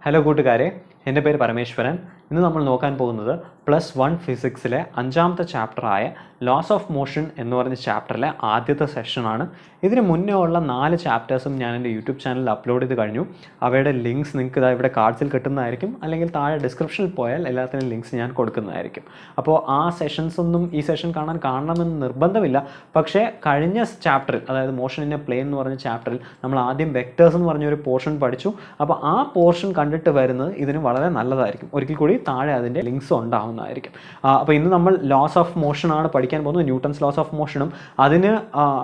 Hello കൂട്ടുകാരെ, എൻ്റെ പേര് പരമേശ്വരൻ. ഇന്ന് നമ്മൾ നോക്കാൻ പോകുന്നത് +1 ഫിസിക്സിലെ 5ാമത്തെ ചാപ്റ്ററായ ലോസ് ഓഫ് മോഷൻ എന്ന് പറഞ്ഞ ചാപ്റ്ററിലെ ആദ്യത്തെ സെഷനാണ്. ഇതിന് മുന്നേ ഉള്ള 4 ചാപ്റ്റേഴ്സും ഞാൻ എൻ്റെ യൂട്യൂബ് ചാനലിൽ അപ്ലോഡ് ചെയ്ത് കഴിഞ്ഞു. അവയുടെ ലിങ്ക്സ് നിങ്ങൾക്ക് ഇവിടെ കാർഡ്സിൽ കിട്ടുന്നതായിരിക്കും, അല്ലെങ്കിൽ താഴെ ഡിസ്ക്രിപ്ഷനിൽ പോയാൽ എല്ലാത്തിനും ലിങ്ക്സ് ഞാൻ കൊടുക്കുന്നതായിരിക്കും. അപ്പോൾ ആ സെഷൻസ് ഒന്നും ഈ സെഷൻ കാണണമെന്ന് നിർബന്ധമില്ല. പക്ഷേ കഴിഞ്ഞ ചാപ്റ്ററിൽ, അതായത് മോഷൻ ഇൻ എ പ്ലെയിൻ എന്ന് പറഞ്ഞ ചാപ്റ്ററിൽ നമ്മൾ ആദ്യം വെക്ടേഴ്സ് എന്ന് പറഞ്ഞൊരു പോർഷൻ പഠിച്ചു. അപ്പോൾ ആ പോർഷൻ കണ്ടിട്ട് വരുന്നത് ഇതിന് വളരെ നല്ലതായിരിക്കും. ഒരിക്കൽ കൂടി താഴെ അതിൻ്റെ ലിങ്ക്സ് ഉണ്ടാവുന്നതായിരിക്കും. അപ്പോൾ ഇന്ന് നമ്മൾ ലോസ് ഓഫ് മോഷൻ ആണ് പഠിക്കാൻ പോകുന്നത്. ന്യൂട്ടൺസ് ലോസ് ഓഫ് മോഷനും അതിന്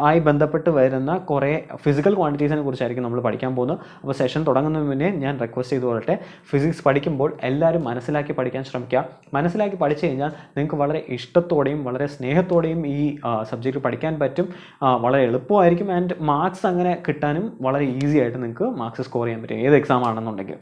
ആയി ബന്ധപ്പെട്ട് വരുന്ന കുറേ ഫിസിക്കൽ ക്വാണ്ടിറ്റീസിനെ കുറിച്ചായിരിക്കും നമ്മൾ പഠിക്കാൻ പോകുന്നത്. അപ്പോൾ സെഷൻ തുടങ്ങുന്നതിന് മുന്നേ ഞാൻ റിക്വസ്റ്റ് ചെയ്തു കൊള്ളട്ടെ, ഫിസിക്സ് പഠിക്കുമ്പോൾ എല്ലാവരും മനസ്സിലാക്കി പഠിക്കാൻ ശ്രമിക്കുക. മനസ്സിലാക്കി പഠിച്ചു കഴിഞ്ഞാൽ നിങ്ങൾക്ക് വളരെ ഇഷ്ടത്തോടെയും വളരെ സ്നേഹത്തോടെയും ഈ സബ്ജക്റ്റ് പഠിക്കാൻ പറ്റും. വളരെ എളുപ്പമായിരിക്കും. ആൻഡ് മാർക്സ് അങ്ങനെ കിട്ടാനും വളരെ ഈസി ആയിട്ട് നിങ്ങൾക്ക് മാർക്സ് സ്കോർ ചെയ്യാൻ പറ്റും, ഏത് എക്സാം ആണെന്നുണ്ടെങ്കിലും.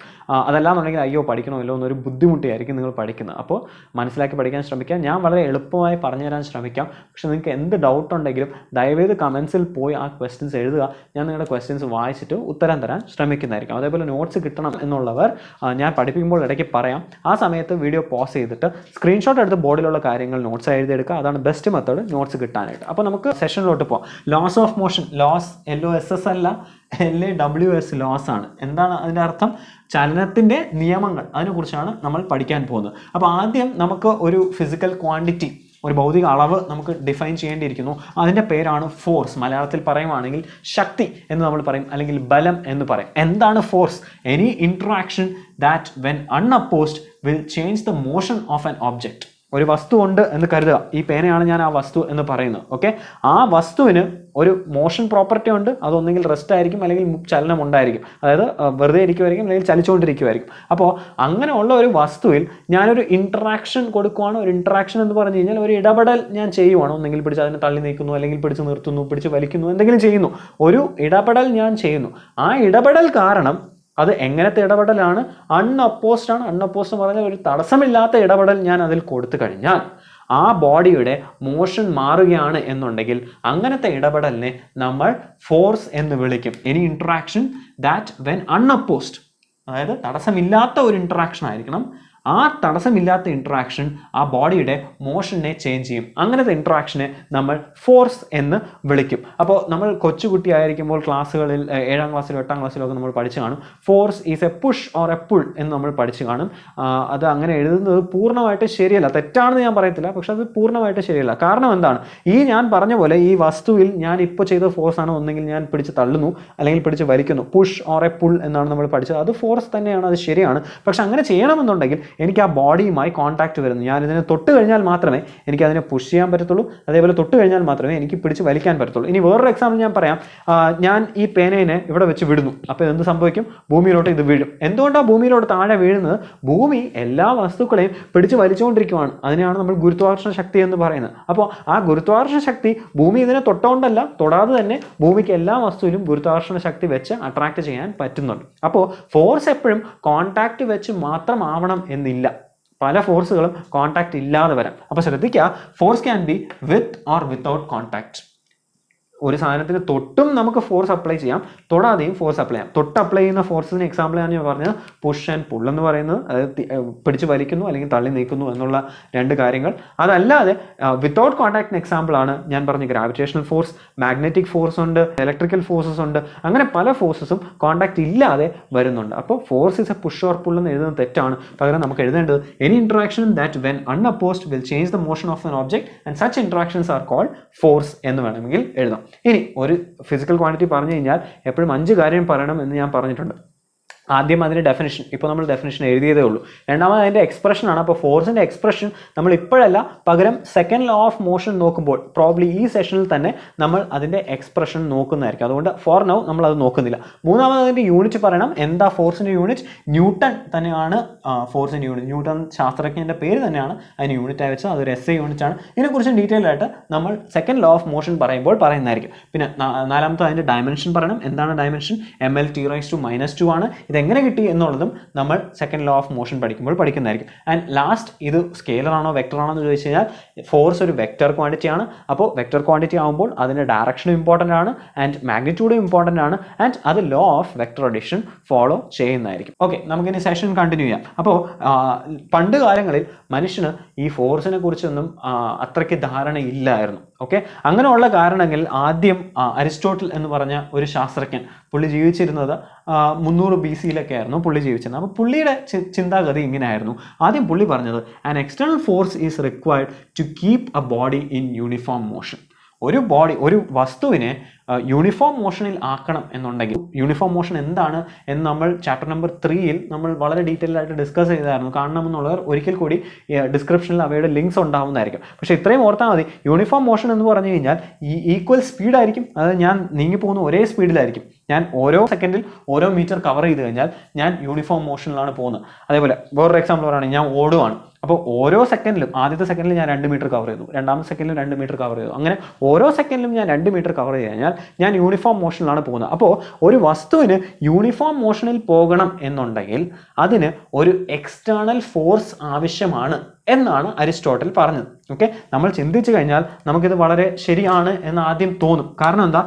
അതല്ലാന്നുണ്ടെങ്കിൽ അയ്യോ പഠിക്കണമല്ലോ എന്നൊരു ബുദ്ധിമുട്ടായിരിക്കും നിങ്ങൾ പഠിക്കുന്നത്. അപ്പോൾ മനസ്സിലാക്കി പഠിക്കാൻ ശ്രമിക്കുക. ഞാൻ വളരെ എളുപ്പമായി പറഞ്ഞു തരാൻ ശ്രമിക്കാം. പക്ഷേ നിങ്ങൾക്ക് എന്ത് ഡൗട്ട് ഉണ്ടെങ്കിലും ദയവേത് കമൻസിൽ പോയി ആ ക്വസ്റ്റ്യൻസ് എഴുതുക. ഞാൻ നിങ്ങളുടെ ക്വസ്റ്റ്യൻസ് വായിച്ചിട്ട് ഉത്തരം തരാൻ ശ്രമിക്കുന്നതായിരിക്കും. അതേപോലെ നോട്ട്സ് കിട്ടണം എന്നുള്ളവർ ഞാൻ പഠിപ്പിക്കുമ്പോൾ ഇടയ്ക്ക് പറയാം. ആ സമയത്ത് വീഡിയോ പോസ് ചെയ്തിട്ട് സ്ക്രീൻഷോട്ട് എടുത്ത് ബോർഡിലുള്ള കാര്യങ്ങൾ നോട്ട്സ് എഴുതിയെടുക്കുക. അതാണ് ബെസ്റ്റ് മെത്തേഡ് നോട്ട്സ് കിട്ടാനായിട്ട്. അപ്പോൾ നമുക്ക് സെഷനിലോട്ട് പോകാം. Laws of motion, loss LOSS അല്ല, LAWS ലോസ് ആണ്. എന്താണ് അതിൻ്റെ അർത്ഥം? ചലനത്തിൻ്റെ നിയമങ്ങൾ, അതിനെക്കുറിച്ചാണ് നമ്മൾ പഠിക്കാൻ പോകുന്നത്. അപ്പോൾ ആദ്യം നമുക്ക് ഒരു ഫിസിക്കൽ ക്വാണ്ടിറ്റി, ഒരു ഭൗതിക അളവ് നമുക്ക് ഡിഫൈൻ ചെയ്യേണ്ടിയിരിക്കുന്നു. അതിൻ്റെ പേരാണ് ഫോഴ്സ്. മലയാളത്തിൽ പറയുവാണെങ്കിൽ ശക്തി എന്ന് നമ്മൾ പറയും, അല്ലെങ്കിൽ ബലം എന്ന് പറയും. എന്താണ് force? Any interaction that when unopposed will change the motion of an object. ഒരു വസ്തു ഉണ്ട് എന്ന് കരുതുക. ഈ പേനയാണ് ഞാൻ ആ വസ്തു എന്ന് പറയുന്നത്. ഓക്കെ, ആ വസ്തുവിന് ഒരു മോഷൻ പ്രോപ്പർട്ടി ഉണ്ട്. അതൊന്നെങ്കിൽ റെസ്റ്റ് ആയിരിക്കും, അല്ലെങ്കിൽ ചലനം ഉണ്ടായിരിക്കും. അതായത് വെറുതെ ഇരിക്കുമായിരിക്കും, അല്ലെങ്കിൽ ചലിച്ചുകൊണ്ടിരിക്കുമായിരിക്കും. അപ്പോൾ അങ്ങനെയുള്ള ഒരു വസ്തുവിൽ ഞാനൊരു ഇൻട്രാക്ഷൻ കൊടുക്കുവാണ്. ഒരു ഇൻട്രാക്ഷൻ എന്ന് പറഞ്ഞു കഴിഞ്ഞാൽ ഒരു ഇടപെടൽ ഞാൻ ചെയ്യുവാണ്. ഒന്നെങ്കിൽ പിടിച്ച് അതിനെ തള്ളി നീക്കുന്നു, അല്ലെങ്കിൽ പിടിച്ച് നിർത്തുന്നു, പിടിച്ച് വലിക്കുന്നു, എന്തെങ്കിലും ചെയ്യുന്നു. ഒരു ഇടപെടൽ ഞാൻ ചെയ്യുന്നു. ആ ഇടപെടൽ കാരണം, അത് എങ്ങനത്തെ ഇടപെടലാണ്? അൺഅപ്പോസ്ഡ് ആണ്. അൺഅപ്പോസ്ഡ് എന്ന് പറഞ്ഞാൽ ഒരു തടസ്സമില്ലാത്ത ഇടപെടൽ ഞാൻ അതിൽ കൊടുത്തു കഴിഞ്ഞാൽ ആ ബോഡിയുടെ മോഷൻ മാറുകയാണ് എന്നുണ്ടെങ്കിൽ അങ്ങനത്തെ ഇടപെടലിനെ നമ്മൾ ഫോഴ്സ് എന്ന് വിളിക്കും. എനി ഇൻട്രാക്ഷൻ ദാറ്റ് വെൻ അൺഅപ്പോസ്ഡ്, അതായത് തടസ്സമില്ലാത്ത ഒരു ഇൻട്രാക്ഷൻ ആയിരിക്കണം. ആ തടസ്സമില്ലാത്ത ഇൻട്രാക്ഷൻ ആ ബോഡിയുടെ മോഷനെ ചേഞ്ച് ചെയ്യും. അങ്ങനത്തെ ഇൻട്രാക്ഷനെ നമ്മൾ ഫോഴ്സ് എന്ന് വിളിക്കും. അപ്പോൾ നമ്മൾ കൊച്ചുകുട്ടിയായിരിക്കുമ്പോൾ ക്ലാസ്സുകളിൽ 7ാം ക്ലാസ്സിലോ 8ാം ക്ലാസ്സിലോ ഒക്കെ നമ്മൾ പഠിച്ചു കാണും. Force is A push or A pull എന്ന് നമ്മൾ പഠിച്ചു കാണും. അത് അങ്ങനെ എഴുതുന്നത് പൂർണ്ണമായിട്ട് ശരിയല്ല, തെറ്റാണെന്ന് ഞാൻ പറയത്തില്ല, പക്ഷെ അത് പൂർണ്ണമായിട്ട് ശരിയല്ല. കാരണം എന്താണ്? ഈ ഞാൻ പറഞ്ഞ പോലെ ഈ വസ്തുവിൽ ഞാൻ ഇപ്പോൾ ചെയ്ത ഫോഴ്സ് ആണ്. ഒന്നെങ്കിൽ ഞാൻ പിടിച്ച് തള്ളുന്നു, അല്ലെങ്കിൽ പിടിച്ച് വലിക്കുന്നു. പുഷ് ഓർ എ പുൾ എന്നാണ് നമ്മൾ പഠിച്ചത്. അത് ഫോഴ്സ് തന്നെയാണ്, അത് ശരിയാണ്. പക്ഷെ അങ്ങനെ ചെയ്യണമെന്നുണ്ടെങ്കിൽ എനിക്ക് ആ ബോഡിയുമായി കോൺടാക്ട് വരുന്നു. ഞാനിതിനെ തൊട്ട് കഴിഞ്ഞാൽ മാത്രമേ എനിക്ക് അതിനെ പുഷ് ചെയ്യാൻ പറ്റത്തുള്ളൂ. അതേപോലെ തൊട്ട് കഴിഞ്ഞാൽ മാത്രമേ എനിക്ക് പിടിച്ച് വലിക്കാൻ പറ്റത്തുള്ളൂ. ഇനി വേറൊരു എക്സാമ്പിൾ ഞാൻ പറയാം. ഞാൻ ഈ പേനയെ ഇവിടെ വെച്ച് വിടുന്നു. അപ്പോൾ എന്ത് സംഭവിക്കും? ഭൂമിയിലോട്ട് ഇത് വീഴും. എന്തുകൊണ്ടാണ് ഭൂമിയിലോട്ട് താഴെ വീഴുന്നത്? ഭൂമി എല്ലാ വസ്തുക്കളെയും പിടിച്ച് വലിച്ചുകൊണ്ടിരിക്കുകയാണ്. അതിനെയാണ് നമ്മൾ ഗുരുത്വാകർഷണ ശക്തി എന്ന് പറയുന്നത്. അപ്പോൾ ആ ഗുരുത്വാകർഷണ ശക്തി ഭൂമി ഇതിനെ തൊട്ടുകൊണ്ടല്ല, തൊടാതെ തന്നെ ഭൂമിക്ക് എല്ലാ വസ്തുവിലും ഗുരുത്വാകർഷണ ശക്തി വെച്ച് അട്രാക്ട് ചെയ്യാൻ പറ്റുന്നുണ്ട്. അപ്പോൾ ഫോഴ്സ് എപ്പോഴും കോൺടാക്ട് വെച്ച് മാത്രം ആവണം എന്നില്ല. പല ഫോഴ്സുകളും കോൺടാക്ട് ഇല്ലാതെ വരാം. അപ്പോൾ ശ്രദ്ധിക്കുക, force can be with or without contact. ഒരു സാധനത്തിന് തൊട്ടും നമുക്ക് ഫോഴ്സ് അപ്ലൈ ചെയ്യാം, തൊടാതെയും ഫോഴ്സ് അപ്ലൈ ചെയ്യാം. തൊട്ട് അപ്ലൈ ചെയ്യുന്ന ഫോഴ്സിന് എക്സാമ്പിൾ ആണ് ഞാൻ പറഞ്ഞത് പുഷ് ആൻഡ് പുൾ എന്ന് പറയുന്നത്. അതായത് പിടിച്ച് വലിക്കുന്നു അല്ലെങ്കിൽ തള്ളി നീക്കുന്നു എന്നുള്ള 2 കാര്യങ്ങൾ. അതല്ലാതെ വിത്തൗട്ട് കോൺടാക്ടിന് എക്സാമ്പിൾ ആണ് ഞാൻ പറഞ്ഞ ഗ്രാവിറ്റേഷണൽ ഫോഴ്സ്, മാഗ്നറ്റിക് ഫോഴ്സ് ഉണ്ട്, ഇലക്ട്രിക്കൽ ഫോഴ്സസ് ഉണ്ട്. അങ്ങനെ പല ഫോഴ്സസും കോൺടാക്ട് ഇല്ലാതെ വരുന്നുണ്ട്. അപ്പോൾ force is a push or pull എന്ന് എഴുതുന്നത് തെറ്റാണ്. പകരം നമുക്ക് എഴുതേണ്ടത് any interaction that when unopposed will change the motion of an object and such interactions are called force എന്ന് വേണമെങ്കിൽ എഴുതാം. ഇനി ഒരു ഫിസിക്കൽ ക്വാണ്ടിറ്റി പറഞ്ഞു കഴിഞ്ഞാൽ എപ്പോഴും 5 കാര്യം പറയണം എന്ന് ഞാൻ പറഞ്ഞിട്ടുണ്ട്. ആദ്യം അതിൻ്റെ ഡെഫിനിഷൻ. ഇപ്പോൾ നമ്മൾ ഡെഫിനിഷൻ എഴുതിയതേ ഉള്ളൂ. രണ്ടാമത് അതിൻ്റെ എക്സ്പ്രഷനാണ്. അപ്പോൾ ഫോഴ്സിൻ്റെ എക്സ്പ്രഷൻ നമ്മൾ ഇപ്പോഴല്ല, പകരം സെക്കൻഡ് ലോ ഓഫ് മോഷൻ നോക്കുമ്പോൾ പ്രോബ്ലി ഈ സെഷനിൽ തന്നെ നമ്മൾ അതിൻ്റെ എക്സ്പ്രഷൻ നോക്കുന്നതായിരിക്കും. അതുകൊണ്ട് ഫോർ നൗ നമ്മൾ അത് നോക്കുന്നില്ല. മൂന്നാമത് അതിൻ്റെ യൂണിറ്റ് പറയണം. എന്താ ഫോഴ്സിൻ്റെ യൂണിറ്റ്? ന്യൂട്ടൺ തന്നെയാണ് ഫോഴ്സിൻ്റെ യൂണിറ്റ്. ന്യൂട്ടൺ ശാസ്ത്രജ്ഞൻ്റെ പേര് തന്നെയാണ് അതിന് യൂണിറ്റ് ആയി വെച്ചത്. അതൊരു SI യൂണിറ്റ് ആണ്. ഇതിനെക്കുറിച്ച് ഡീറ്റെയിൽ ആയിട്ട് നമ്മൾ സെക്കൻഡ് ലോ ഓഫ് മോഷൻ പറയുമ്പോൾ പറയുന്നതായിരിക്കും. പിന്നെ നാലാമത്തെ അതിൻ്റെ ഡയമെൻഷൻ പറയണം. എന്താണ് ഡയമെൻഷൻ? ml (T⁻²) ആണ്. ഇതെങ്ങനെ കിട്ടി എന്നുള്ളതും നമ്മൾ സെക്കൻഡ് ലോ ഓഫ് മോഷൻ പഠിക്കുമ്പോൾ പഠിക്കുന്നതായിരിക്കും. ആൻഡ് ലാസ്റ്റ്, ഇത് സ്കെയിലർ ആണോ വെക്ടർ ആണോ എന്ന് ചോദിച്ചു കഴിഞ്ഞാൽ ഫോഴ്സ് ഒരു വെക്ടർ ക്വാണ്ടിറ്റി ആണ്. അപ്പോൾ വെക്ടർ ക്വാണ്ടിറ്റി ആകുമ്പോൾ അതിൻ്റെ ഡയറക്ഷനും ഇമ്പോർട്ടൻ്റ് ആണ് ആൻഡ് മാഗ്നിറ്റ്യൂഡും ഇമ്പോർട്ടൻ്റ് ആണ് ആൻഡ് അത് law of vector addition follow ചെയ്യുന്നതായിരിക്കും. ഓക്കെ, നമുക്കിനി സെഷൻ കണ്ടിന്യൂ ചെയ്യാം. അപ്പോൾ പണ്ട് കാലങ്ങളിൽ മനുഷ്യന് ഈ ഫോഴ്സിനെ കുറിച്ചൊന്നും അത്രയ്ക്ക് ധാരണ ഇല്ലായിരുന്നു. ഓക്കെ, അങ്ങനെയുള്ള കാരണങ്ങളിൽ ആദ്യം അരിസ്റ്റോട്ടിൽ എന്ന് പറഞ്ഞ ഒരു ശാസ്ത്രജ്ഞൻ, പുള്ളി ജീവിച്ചിരുന്നത് 300 BC ആയിരുന്നു പുള്ളി ജീവിച്ചിരുന്നത്. അപ്പോൾ പുള്ളിയുടെ ചിന്താഗതി ഇങ്ങനെയായിരുന്നു. ആദ്യം പുള്ളി പറഞ്ഞത്, an external force is required to keep a body in uniform motion. ഒരു വസ്തുവിനെ യൂണിഫോം മോഷനിൽ ആക്കണം എന്നുണ്ടെങ്കിൽ, യൂണിഫോം മോഷൻ എന്താണ് എന്ന് നമ്മൾ ചാപ്റ്റർ നമ്പർ 3 നമ്മൾ വളരെ ഡീറ്റെയിൽ ആയിട്ട് ഡിസ്കസ് ചെയ്തായിരുന്നു. കാണണമെന്നുള്ളവർ ഒരിക്കൽ കൂടി ഡിസ്ക്രിപ്ഷനിൽ അവയുടെ ലിങ്ക്സ് ഉണ്ടാവുന്നതായിരിക്കും. പക്ഷേ ഇത്രയും ഓർത്താൽ മതി, യൂണിഫോം മോഷൻ എന്ന് പറഞ്ഞു കഴിഞ്ഞാൽ ഈക്വൽ സ്പീഡായിരിക്കും. അതായത് ഞാൻ നീങ്ങി പോകുന്ന ഒരേ സ്പീഡിലായിരിക്കും. ഞാൻ ഓരോ സെക്കൻഡിൽ ഓരോ മീറ്റർ കവർ ചെയ്ത് കഴിഞ്ഞാൽ ഞാൻ യൂണിഫോം മോഷനിലാണ് പോകുന്നത്. അതേപോലെ വേറൊരു എക്സാമ്പിൾ പറയുകയാണെങ്കിൽ, ഞാൻ ഓടുവാണ്. അപ്പോൾ ഓരോ സെക്കൻഡിലും, ആദ്യത്തെ സെക്കൻഡിൽ ഞാൻ 2 മീറ്റർ കവർ ചെയ്തു, രണ്ടാമത്തെ സെക്കൻഡിലും 2 മീറ്റർ കവർ ചെയ്തു, അങ്ങനെ ഓരോ സെക്കൻഡിലും ഞാൻ 2 മീറ്റർ കവർ ചെയ്ത് കഴിഞ്ഞാൽ ഞാൻ യൂണിഫോം മോഷനിലാണ് പോകുന്നത്. അപ്പോൾ ഒരു വസ്തുവിന് യൂണിഫോം മോഷനിൽ പോകണം എന്നുണ്ടെങ്കിൽ അതിന് ഒരു എക്സ്റ്റേണൽ ഫോഴ്സ് ആവശ്യമാണ് എന്നാണ് അരിസ്റ്റോട്ടിൽ പറഞ്ഞത്. ഓക്കെ, നമ്മൾ ചിന്തിച്ചു കഴിഞ്ഞാൽ നമുക്കിത് വളരെ ശരിയാണ് എന്ന് ആദ്യം തോന്നും. കാരണം എന്താ,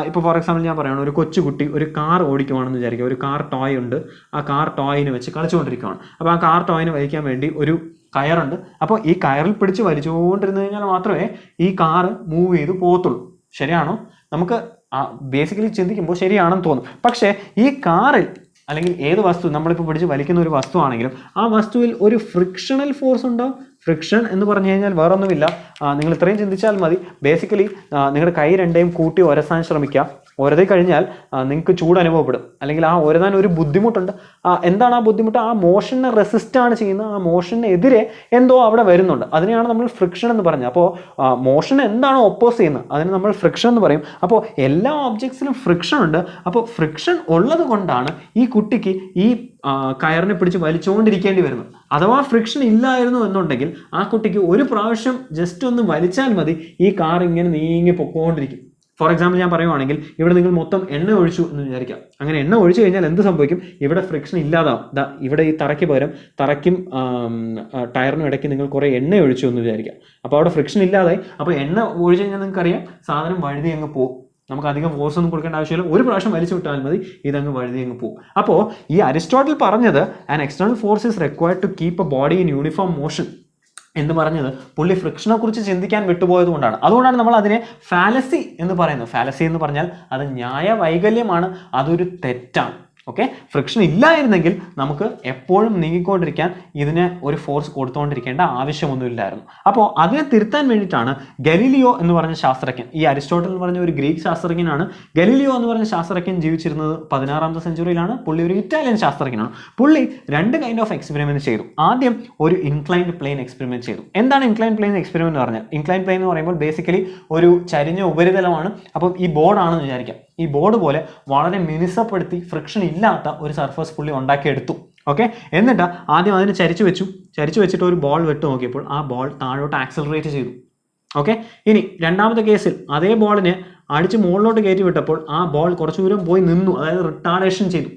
ഇപ്പോൾ ഫോർ എക്സാമ്പിൾ ഞാൻ പറയുകയാണ്, ഒരു കൊച്ചുകുട്ടി ഒരു കാർ ഓടിക്കുവാണെന്ന് വിചാരിക്കുക. ഒരു കാർ ടോയ് ഉണ്ട്, ആ കാർ ടോയിനെ വെച്ച് കളിച്ചുകൊണ്ടിരിക്കുകയാണ്. അപ്പോൾ ആ കാർ ടോയിനെ വലിക്കാൻ വേണ്ടി ഒരു കയറുണ്ട്. അപ്പോൾ ഈ കയറിൽ പിടിച്ച് വലിച്ചുകൊണ്ടിരുന്നു കഴിഞ്ഞാൽ മാത്രമേ ഈ കാറ് മൂവ് ചെയ്ത് പോകത്തുള്ളൂ. ശരിയാണോ? നമുക്ക് ബേസിക്കലി ചിന്തിക്കുമ്പോൾ ശരിയാണെന്ന് തോന്നും. പക്ഷേ ഈ കാറിൽ അല്ലെങ്കിൽ ഏത് വസ്തു നമ്മളിപ്പോൾ പിടിച്ച് വലിക്കുന്ന ഒരു വസ്തു ആണെങ്കിലും ആ വസ്തുവിൽ ഒരു ഫ്രിക്ഷണൽ ഫോഴ്സ് ഉണ്ടോ? ഫ്രിക്ഷൻ എന്ന് പറഞ്ഞു കഴിഞ്ഞാൽ വേറൊന്നുമില്ല, നിങ്ങൾ ഇത്രയും ചിന്തിച്ചാൽ മതി. ബേസിക്കലി നിങ്ങളുടെ കൈ രണ്ടേയും കൂട്ടി ഉരസാൻ ശ്രമിക്കുക. ഉരതി കഴിഞ്ഞാൽ നിങ്ങൾക്ക് ചൂട് അനുഭവപ്പെടും, അല്ലെങ്കിൽ ആ ഉരതാൻ ഒരു ബുദ്ധിമുട്ടുണ്ട്. എന്താണ് ആ ബുദ്ധിമുട്ട്? ആ മോഷനെ റെസിസ്റ്റാണ് ചെയ്യുന്നത്, ആ മോഷനെതിരെ എന്തോ അവിടെ വരുന്നുണ്ട്. അതിനെയാണ് നമ്മൾ ഫ്രിക്ഷൻ എന്ന് പറഞ്ഞത്. അപ്പോൾ മോഷൻ എന്താണോ ഒപ്പോസ് ചെയ്യുന്നത് അതിന് നമ്മൾ ഫ്രിക്ഷൻ എന്ന് പറയും. അപ്പോൾ എല്ലാ ഒബ്ജക്ട്സിലും ഫ്രിക്ഷൻ ഉണ്ട്. അപ്പോൾ ഫ്രിക്ഷൻ ഉള്ളത് കൊണ്ടാണ് ഈ കുട്ടിക്ക് ഈ കയറിനെ പിടിച്ച് വലിച്ചുകൊണ്ടിരിക്കേണ്ടി വരുന്നത്. അഥവാ ഫ്രിക്ഷൻ ഇല്ലായിരുന്നു എന്നുണ്ടെങ്കിൽ ആ കുട്ടിക്ക് ഒരു പ്രാവശ്യം ജസ്റ്റ് ഒന്ന് വലിച്ചാൽ മതി, ഈ കാർ ഇങ്ങനെ നീങ്ങി പൊക്കോണ്ടിരിക്കും. ഫോർ എക്സാമ്പിൾ ഞാൻ പറയുവാണെങ്കിൽ, ഇവിടെ നിങ്ങൾ മൊത്തം എണ്ണ ഒഴിച്ചു എന്ന് വിചാരിക്കാം. അങ്ങനെ എണ്ണ ഒഴിച്ചു കഴിഞ്ഞാൽ എന്ത് സംഭവിക്കും? ഇവിടെ ഫ്രിക്ഷൻ ഇല്ലാതാവും. ഇവിടെ ഈ തറയ്ക്ക് പകരം തറയ്ക്കും ടയറിനും ഇടയ്ക്ക് നിങ്ങൾ കുറേ എണ്ണ ഒഴിച്ചു എന്ന് വിചാരിക്കാം. അപ്പോൾ അവിടെ ഫ്രിക്ഷൻ ഇല്ലാതായി. അപ്പോൾ എണ്ണ ഒഴിച്ചു കഴിഞ്ഞാൽ നിങ്ങൾക്കറിയാം സാധനം വഴുതി അങ്ങ് പോകും. നമുക്ക് അധികം ഫോഴ്സ് ഒന്നും കൊടുക്കേണ്ട ആവശ്യമില്ല, ഒരു പ്രാവശ്യം വലിച്ചു വിട്ടാൽ മതി, ഇതങ്ങ് വഴുതി അങ്ങ് പോകും. അപ്പോൾ ഈ അരിസ്റ്റോട്ടിൽ പറഞ്ഞത് an external force is required to keep a body in uniform motion എന്ന് പറഞ്ഞത് പുള്ളി ഫ്രിക്ഷനെ കുറിച്ച് ചിന്തിക്കാൻ വിട്ടുപോയത് കൊണ്ടാണ്. അതുകൊണ്ടാണ് നമ്മൾ അതിനെ ഫാലസി എന്ന് പറയുന്നത്. ഫാലസി എന്ന് പറഞ്ഞാൽ അത് ന്യായ വൈകല്യമാണ്, അതൊരു തെറ്റാണ്. ഓക്കെ, ഫ്രിക്ഷൻ ഇല്ലായിരുന്നെങ്കിൽ നമുക്ക് എപ്പോഴും നീങ്ങിക്കൊണ്ടിരിക്കാൻ ഇതിന് ഒരു ഫോഴ്സ് കൊടുത്തുകൊണ്ടിരിക്കേണ്ട ആവശ്യമൊന്നുമില്ലായിരുന്നു. അപ്പോൾ അതിനെ തിരുത്താൻ വേണ്ടിയിട്ടാണ് ഗലീലിയോ എന്ന് പറഞ്ഞ ശാസ്ത്രജ്ഞൻ, ഈ അരിസ്റ്റോട്ടിൽ എന്ന് പറഞ്ഞ ഒരു ഗ്രീക്ക് ശാസ്ത്രജ്ഞനാണ്. ഗലീലിയോ എന്ന് പറഞ്ഞ ശാസ്ത്രജ്ഞൻ ജീവിച്ചിരുന്നത് 16ാമത്തെ സെഞ്ചുറിയിലാണ്. പുള്ളി ഒരു ഇറ്റാലിയൻ ശാസ്ത്രജ്ഞനാണ്. പുള്ളി 2 കൈൻഡ് ഓഫ് എക്സ്പെരിമെന്റ് ചെയ്തു. ആദ്യം ഒരു ഇൻക്ലൈൻഡ് പ്ലെയിൻ എക്സ്പെരിമെന്റ് ചെയ്തു. എന്താണ് ഇൻക്ലൈൻഡ് പ്ലെയിൻ എക്സ്പെരിമെന്റ് എന്ന് പറഞ്ഞാൽ? ഇൻക്ലൈൻഡ് പ്ലെയിൻ എന്ന് പറയുമ്പോൾ ബേസിക്കലി ഒരു ചരിഞ്ഞ ഉപരിതലമാണ്. അപ്പം ഈ ബോർഡാണെന്ന് വിചാരിക്കാം. ഈ ബോർഡ് പോലെ വളരെ മിനുസപ്പെടുത്തി ഫ്രിക്ഷൻ ഇല്ലാത്ത ഒരു സർഫസ് പുള്ളി ഉണ്ടാക്കിയെടുത്തു. ഓക്കെ, എന്നിട്ട് ആദ്യം അതിന് ചരിച്ചു വെച്ചിട്ട് ഒരു ബോൾ വിട്ട് നോക്കിയപ്പോൾ ആ ബോൾ താഴോട്ട് ആക്സലറേറ്റ് ചെയ്തു. ഓക്കെ, ഇനി രണ്ടാമത്തെ കേസിൽ അതേ ബോളിനെ അടിച്ച് മുകളിലോട്ട് കയറ്റി വിട്ടപ്പോൾ ആ ബോൾ കുറച്ചു ദൂരം പോയി നിന്നു, അതായത് റിട്ടാർഡേഷൻ ചെയ്തു.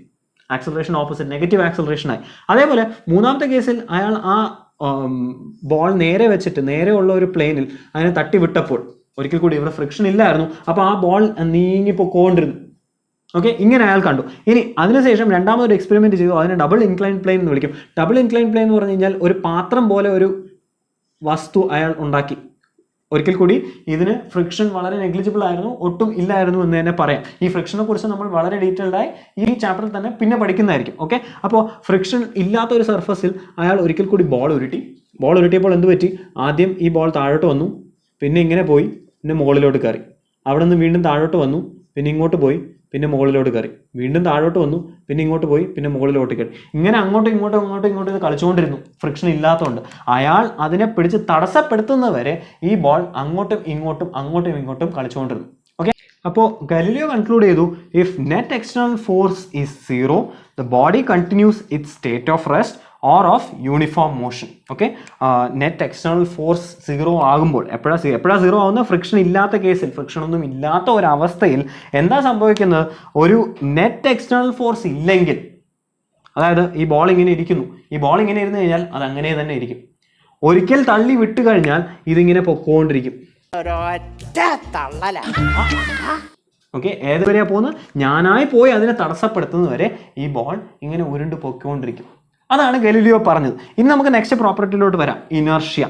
ആക്സലറേഷൻ ഓപ്പോസിറ്റ്, നെഗറ്റീവ് ആക്സലറേഷനായി. അതേപോലെ മൂന്നാമത്തെ കേസിൽ അയാൾ ആ ബോൾ നേരെ വെച്ചിട്ട് നേരെയുള്ള ഒരു പ്ലെയിനിൽ അതിനെ തട്ടി വിട്ടപ്പോൾ ഒരിക്കൽ കൂടി ഇവിടെ ഫ്രിക്ഷൻ ഇല്ലായിരുന്നു. അപ്പോൾ ആ ബോൾ നീങ്ങിപ്പോയിക്കൊണ്ടിരുന്നു. ഓക്കെ, ഇങ്ങനെ അയാൾ കണ്ടു. ഇനി അതിനുശേഷം രണ്ടാമതൊരു എക്സ്പെരിമെന്റ് ചെയ്തു. അതിനെ ഡബിൾ ഇൻക്ലൈൻ പ്ലെയിൻ എന്ന് വിളിക്കും. ഡബിൾ ഇൻക്ലൈൻ പ്ലെയിൻ എന്ന് പറഞ്ഞു കഴിഞ്ഞാൽ ഒരു പാത്രം പോലെ ഒരു വസ്തു അയാൾ ഉണ്ടാക്കി. ഒരിക്കൽ കൂടി ഇതിന് ഫ്രിക്ഷൻ വളരെ നെഗ്ലിജിബിൾ ആയിരുന്നു, ഒട്ടും ഇല്ലായിരുന്നു എന്ന് തന്നെ പറയാം. ഈ ഫ്രിക്ഷനെ കുറിച്ച് നമ്മൾ വളരെ ഡീറ്റെയിൽഡായി ഈ ചാപ്റ്ററിൽ തന്നെ പിന്നെ പഠിക്കുന്നതായിരിക്കും. ഓക്കെ, അപ്പോൾ ഫ്രിക്ഷൻ ഇല്ലാത്ത ഒരു സർഫസിൽ അയാൾ ഒരിക്കൽ കൂടി ബോൾ ഉരുട്ടിയപ്പോൾ എന്ത് പറ്റി? ആദ്യം ഈ ബോൾ താഴോട്ട് വന്നു, പിന്നെ ഇങ്ങനെ പോയി, പിന്നെ മുകളിലോട്ട് കയറി. അവിടെ നിന്ന് വീണ്ടും താഴോട്ട് വന്നു, പിന്നെ ഇങ്ങോട്ട് പോയി, പിന്നെ മുകളിലോട്ട് കയറി. വീണ്ടും താഴോട്ട് വന്നു, പിന്നെ ഇങ്ങോട്ട് പോയി, പിന്നെ മുകളിലോട്ട് കയറി. ഇങ്ങനെ അങ്ങോട്ടും ഇങ്ങോട്ടും ഇത് കളിച്ചുകൊണ്ടിരുന്നു, ഫ്രിക്ഷൻ ഇല്ലാത്തതുകൊണ്ട്. അയാൾ അതിനെ പിടിച്ച് തടസ്സപ്പെടുത്തുന്നവരെ ഈ ബോൾ അങ്ങോട്ടും ഇങ്ങോട്ടും കളിച്ചുകൊണ്ടിരുന്നു. ഓക്കെ, അപ്പോൾ ഗലീലിയോ കൺക്ലൂഡ് ചെയ്തു, if net external force is 0, the body continuous it's state of rest or of uniform motion. Okay, net external force 0 ആകുമ്പോൾ, എപ്പോഴാണ് 0 ആവുന്നത്? ഫ്രിക്ഷൻ ഇല്ലാത്ത കേസിൽ, ഫ്രിക്ഷൻ ഒന്നും ഇല്ലാത്ത ഒരവസ്ഥയിൽ എന്താ സംഭവിക്കുന്നത്? ഒരു നെറ്റ് എക്സ്റ്റേണൽ ഫോഴ്സ് ഇല്ലെങ്കിൽ അതായത് ഈ ബോൾ ഇങ്ങനെ ഇരിക്കുന്നു, ഈ ബോൾ ഇങ്ങനെ ഇരുന്ന് കഴിഞ്ഞാൽ അത് അങ്ങനെ തന്നെ ഇരിക്കും. ഒരിക്കൽ തള്ളി വിട്ട് കഴിഞ്ഞാൽ ഇതിങ്ങനെ പൊക്കോണ്ടിരിക്കും. ഓക്കെ, ഏതുവരെയാ പോകുന്നത്? ഞാനായി പോയി അതിനെ തടസ്സപ്പെടുത്തുന്നത് വരെ ഈ ബോൾ ഇങ്ങനെ ഉരുണ്ട് പൊക്കോണ്ടിരിക്കും. അതാണ് ഗലീലിയോ പറഞ്ഞത്. ഇനി നമുക്ക് നെക്സ്റ്റ് പ്രോപ്പർട്ടിയിലോട്ട് വരാം, inertia.